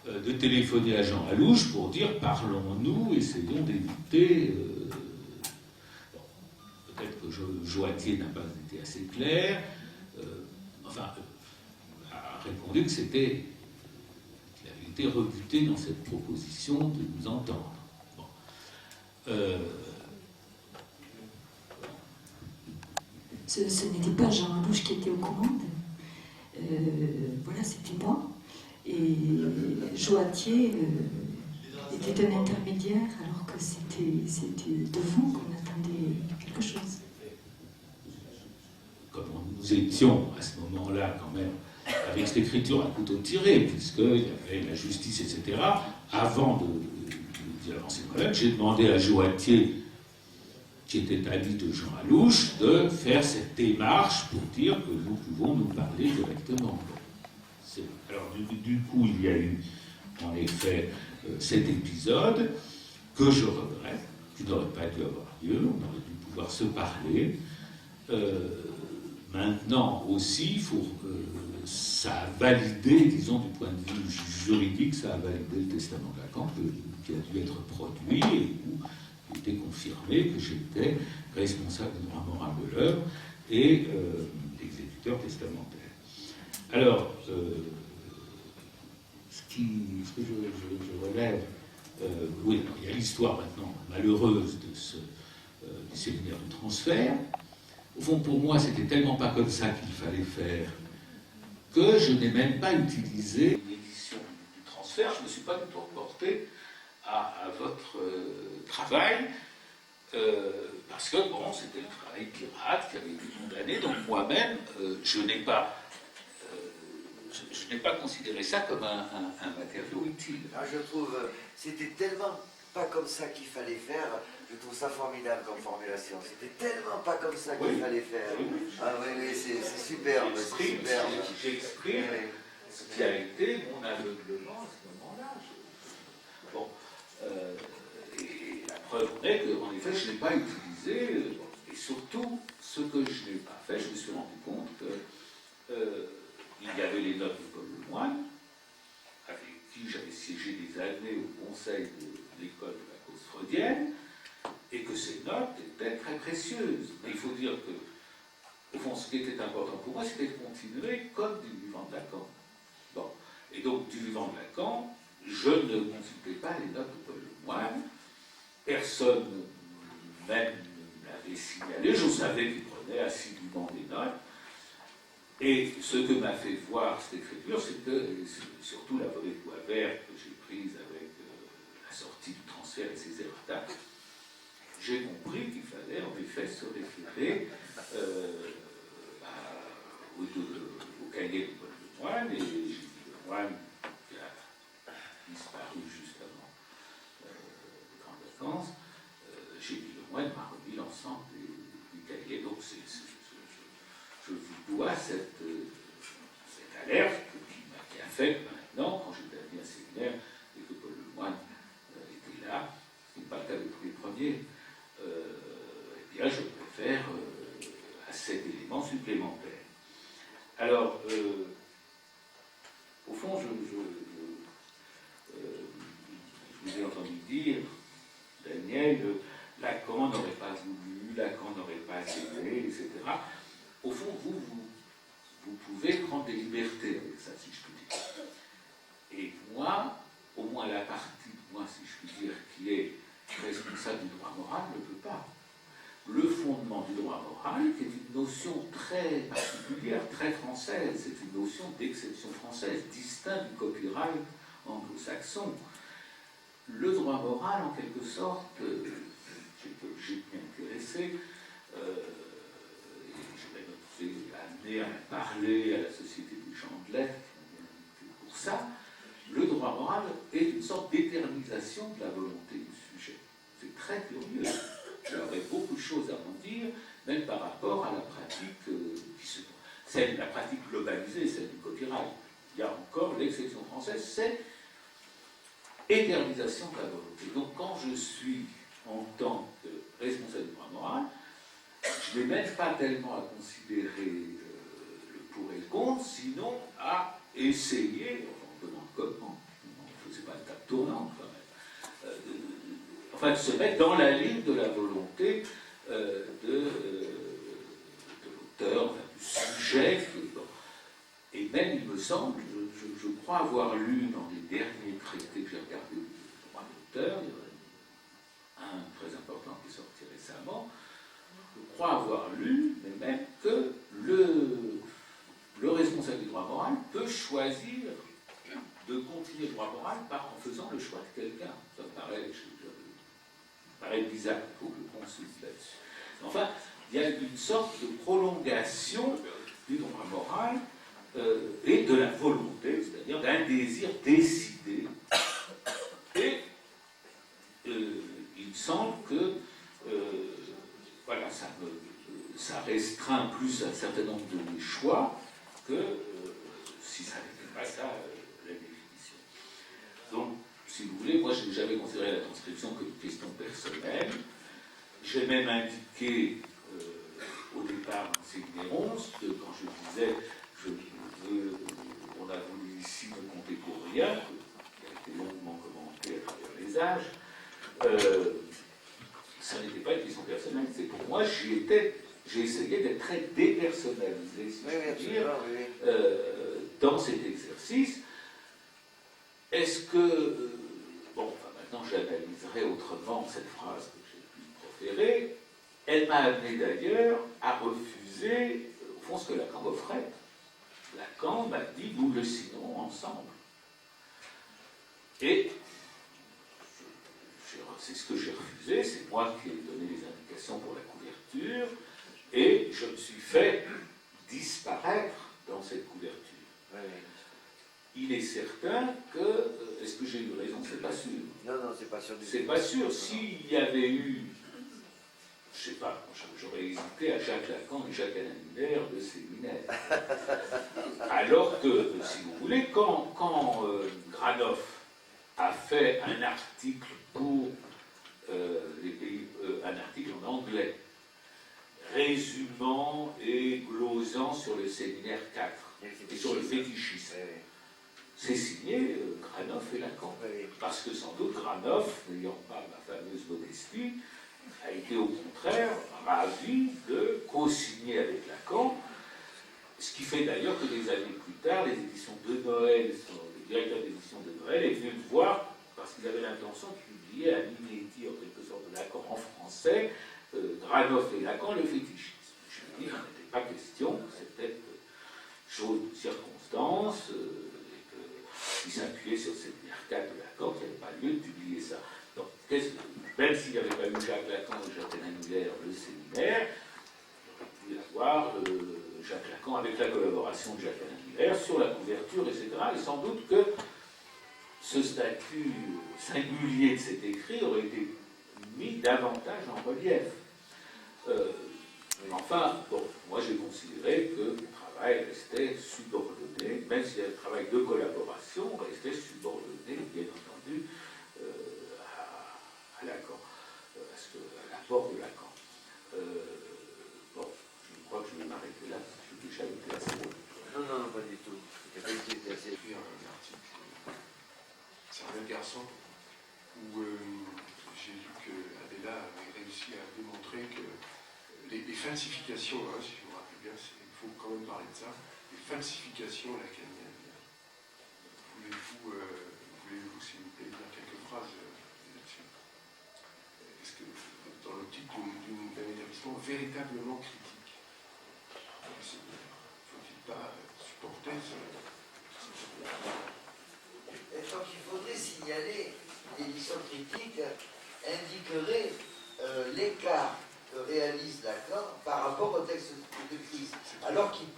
de téléphoner à Jean Alouche pour dire « parlons-nous, essayons d'éviter… Peut-être que Joatier n'a pas été assez clair. A répondu que c'était… qu'il avait été rebuté dans cette proposition de nous entendre. Bon. Ce n'était pas Jean Alouche qui était aux commandes. Voilà, c'était moi. Et Joatier était un intermédiaire, alors que c'était de vous qu'on attendait quelque chose. Comme nous étions à ce moment-là, quand même, avec cette écriture à couteau tiré, puisqu'il y avait la justice, etc., avant d'y avancer moi-même, j'ai demandé à Joatier, qui était ami de Jean Alouche, de faire cette démarche pour dire que nous pouvons nous parler directement. Alors, du coup, il y a eu, en effet, cet épisode que je regrette, qui n'aurait pas dû avoir lieu, on aurait dû pouvoir se parler. Maintenant aussi, ça a validé, disons du point de vue juridique, ça a validé le testament vacant qui a dû être produit et où il était confirmé que j'étais responsable du droit moral de l'œuvre et exécuteur testamentaire. Alors, ce que je relève, oui, il y a l'histoire maintenant malheureuse du séminaire de transfert. Au fond, pour moi, c'était tellement pas comme ça qu'il fallait faire que je n'ai même pas utilisé une édition transfert, je ne me suis pas du tout reporté à votre travail, parce que, bon, c'était le travail pirate qui avait été condamné, donc moi-même, je n'ai pas considéré ça comme un matériau utile. Ah, je trouve, c'était tellement pas comme ça qu'il fallait faire, je trouve ça formidable comme formulation. C'était tellement pas comme ça qu'il fallait faire. Ah oui, c'est superbe, c'est superbe. J'exprime ce qui a été mon aveuglement à ce moment-là. Bon, et la preuve est qu'en effet, je n'ai pas utilisé, et surtout, ce que je n'ai pas fait, je me suis rendu compte que il y avait les notes de Paul Lemoine, avec qui j'avais siégé des années au conseil de l'école de la cause freudienne, et que ces notes étaient très précieuses. Mais il faut dire que, au fond, ce qui était important pour moi, c'était de continuer comme du vivant de Lacan. Bon. Et donc, du vivant de Lacan, je ne consultais pas les notes de Paul Lemoine. Personne même ne l'avait signalé. Je savais qu'il prenait assidûment des notes. Et ce que m'a fait voir cette écriture, c'est que, surtout la volée de bois vert que j'ai prise avec la sortie du transfert et ses errata, j'ai compris qu'il fallait en effet se référer au cahier de Paul Lemoine, et Gilles Lemoine, qui a disparu juste avant les grandes vacances, Gilles Lemoine m'a remis l'ensemble du cahier. Donc je vous dois cette alerte qui a fait que maintenant, quand j'étais venu à séminaire et que Paul Lemoine était là, ce n'est pas le cas de tous les premiers, eh bien je préfère à cet élément supplémentaire. Alors, au fond, je vous ai entendu dire, Daniel, Lacan n'aurait pas voulu, Lacan n'aurait pas aimé, etc. Au fond, vous pouvez prendre des libertés avec ça, si je puis dire. Et moi, au moins la partie de moi, si je puis dire, qui est responsable du droit moral, ne peut pas. Le fondement du droit moral, qui est une notion très particulière, très française, c'est une notion d'exception française, distincte du copyright anglo-saxon. Le droit moral, en quelque sorte, j'ai bien intéressé, je vais amené à parler à la Société des gens de lettres, pour ça, le droit moral est une sorte d'éternisation de la volonté du sujet. C'est très curieux. J'aurais beaucoup de choses à en dire, même par rapport à la pratique celle de la pratique globalisée, celle du copyright. Il y a encore l'exception française, c'est éternisation de la volonté. Donc quand je suis en tant que responsable du droit moral, je n'ai même pas tellement à considérer le pour et le contre, sinon à essayer, on demande comment, je ne sais pas une table tournante quand même, de se mettre dans la ligne de la volonté de l'auteur, du sujet. Et même, il me semble, je crois avoir lu dans les derniers traités que j'ai regardés du droit d'auteur, il y en a un très important qui est sorti récemment, je crois avoir lu, mais même que le responsable du droit moral peut choisir de continuer le droit moral en faisant le choix de quelqu'un. Ça me paraît bizarre, il faut que je consulte là-dessus. Enfin, il y a une sorte de prolongation du droit moral et de la volonté, c'est-à-dire d'un désir décidé. Et il me semble que voilà, ça restreint plus un certain nombre de mes choix que si ça n'était pas ça la définition. Donc, si vous voulez, moi je n'ai jamais considéré la transcription comme une question personnelle. J'ai même indiqué au départ dans Séminaire 11 que quand je disais on a voulu ici ne compter pour rien, qui a été longuement commenté à travers les âges, ça n'était pas une question personnelle. C'est pour moi, j'ai essayé d'être très dépersonnalisé, si je puis dire, dans cet exercice. Est-ce que, maintenant j'analyserai autrement cette phrase que j'ai pu proférer, elle m'a amené d'ailleurs à refuser, au fond, ce que Lacan m'offrait. Lacan m'a dit, nous le signerons ensemble. Et c'est ce que j'ai refusé, c'est moi qui ai donné les indications pour la couverture, et je me suis fait disparaître dans cette couverture. Il est certain que... Est-ce que j'ai eu raison? C'est pas sûr. Non, non, c'est pas sûr du tout. C'est pas sûr. S'il y avait eu... Je sais pas, j'aurais hésité à Jacques Lacan et Jacques Alain Miller de séminaire. Alors que, si vous voulez, quand Granoff a fait un article pour les pays, un article en anglais, résumant et glosant sur le séminaire 4 et sur le fétichisme. C'est signé Granoff et Lacan. Parce que sans doute Granoff, n'ayant pas ma fameuse modestie, a été au contraire ravi de co-signer avec Lacan, ce qui fait d'ailleurs que des années plus tard, les éditions de Noël, le directeur d'édition de Noël est venu me voir parce qu'il avait l'intention de publier un inédit en quelque sorte de Lacan en français, Granoff et Lacan, le fétichisme. Je lui ai dit, il n'en était pas question, c'était chose de circonstance, et qu'il s'appuyait sur cette mercade de Lacan, qu'il n'y avait pas lieu de publier ça. Donc, même s'il n'y avait pas eu Jacques Lacan et Jacques Alain Miller, le séminaire, il aurait pu avoir Jacques Lacan avec la collaboration de Jacques Alain Miller sur la couverture, etc. Et sans doute que ce statut singulier de cet écrit aurait été mis davantage en relief. Enfin, bon, moi j'ai considéré que le travail restait subordonné, même s'il y a un travail de collaboration, restait subordonné, bien entendu, à Lacan, à l'apport de Lacan. Bon, je crois que je vais m'arrêter là, j'ai déjà été assez long. Non, non, pas du tout. J'ai été assez... écrit un article, Cervelle Garçon, où j'ai lu qu'Adela avait réussi à démontrer que les falsifications, hein, si je me rappelle bien, il faut quand même parler de ça, les falsifications lacaniennes. Voulez-vous, s'il vous plaît, dire quelques phrases là-dessus? Est-ce que dans l'optique d'un établissement véritablement critique, faut-il pas supporter ça? Et donc il faudrait signaler, l'édition critique indiquerait l'écart que réalise Lacan par rapport au texte de crise, alors qu'il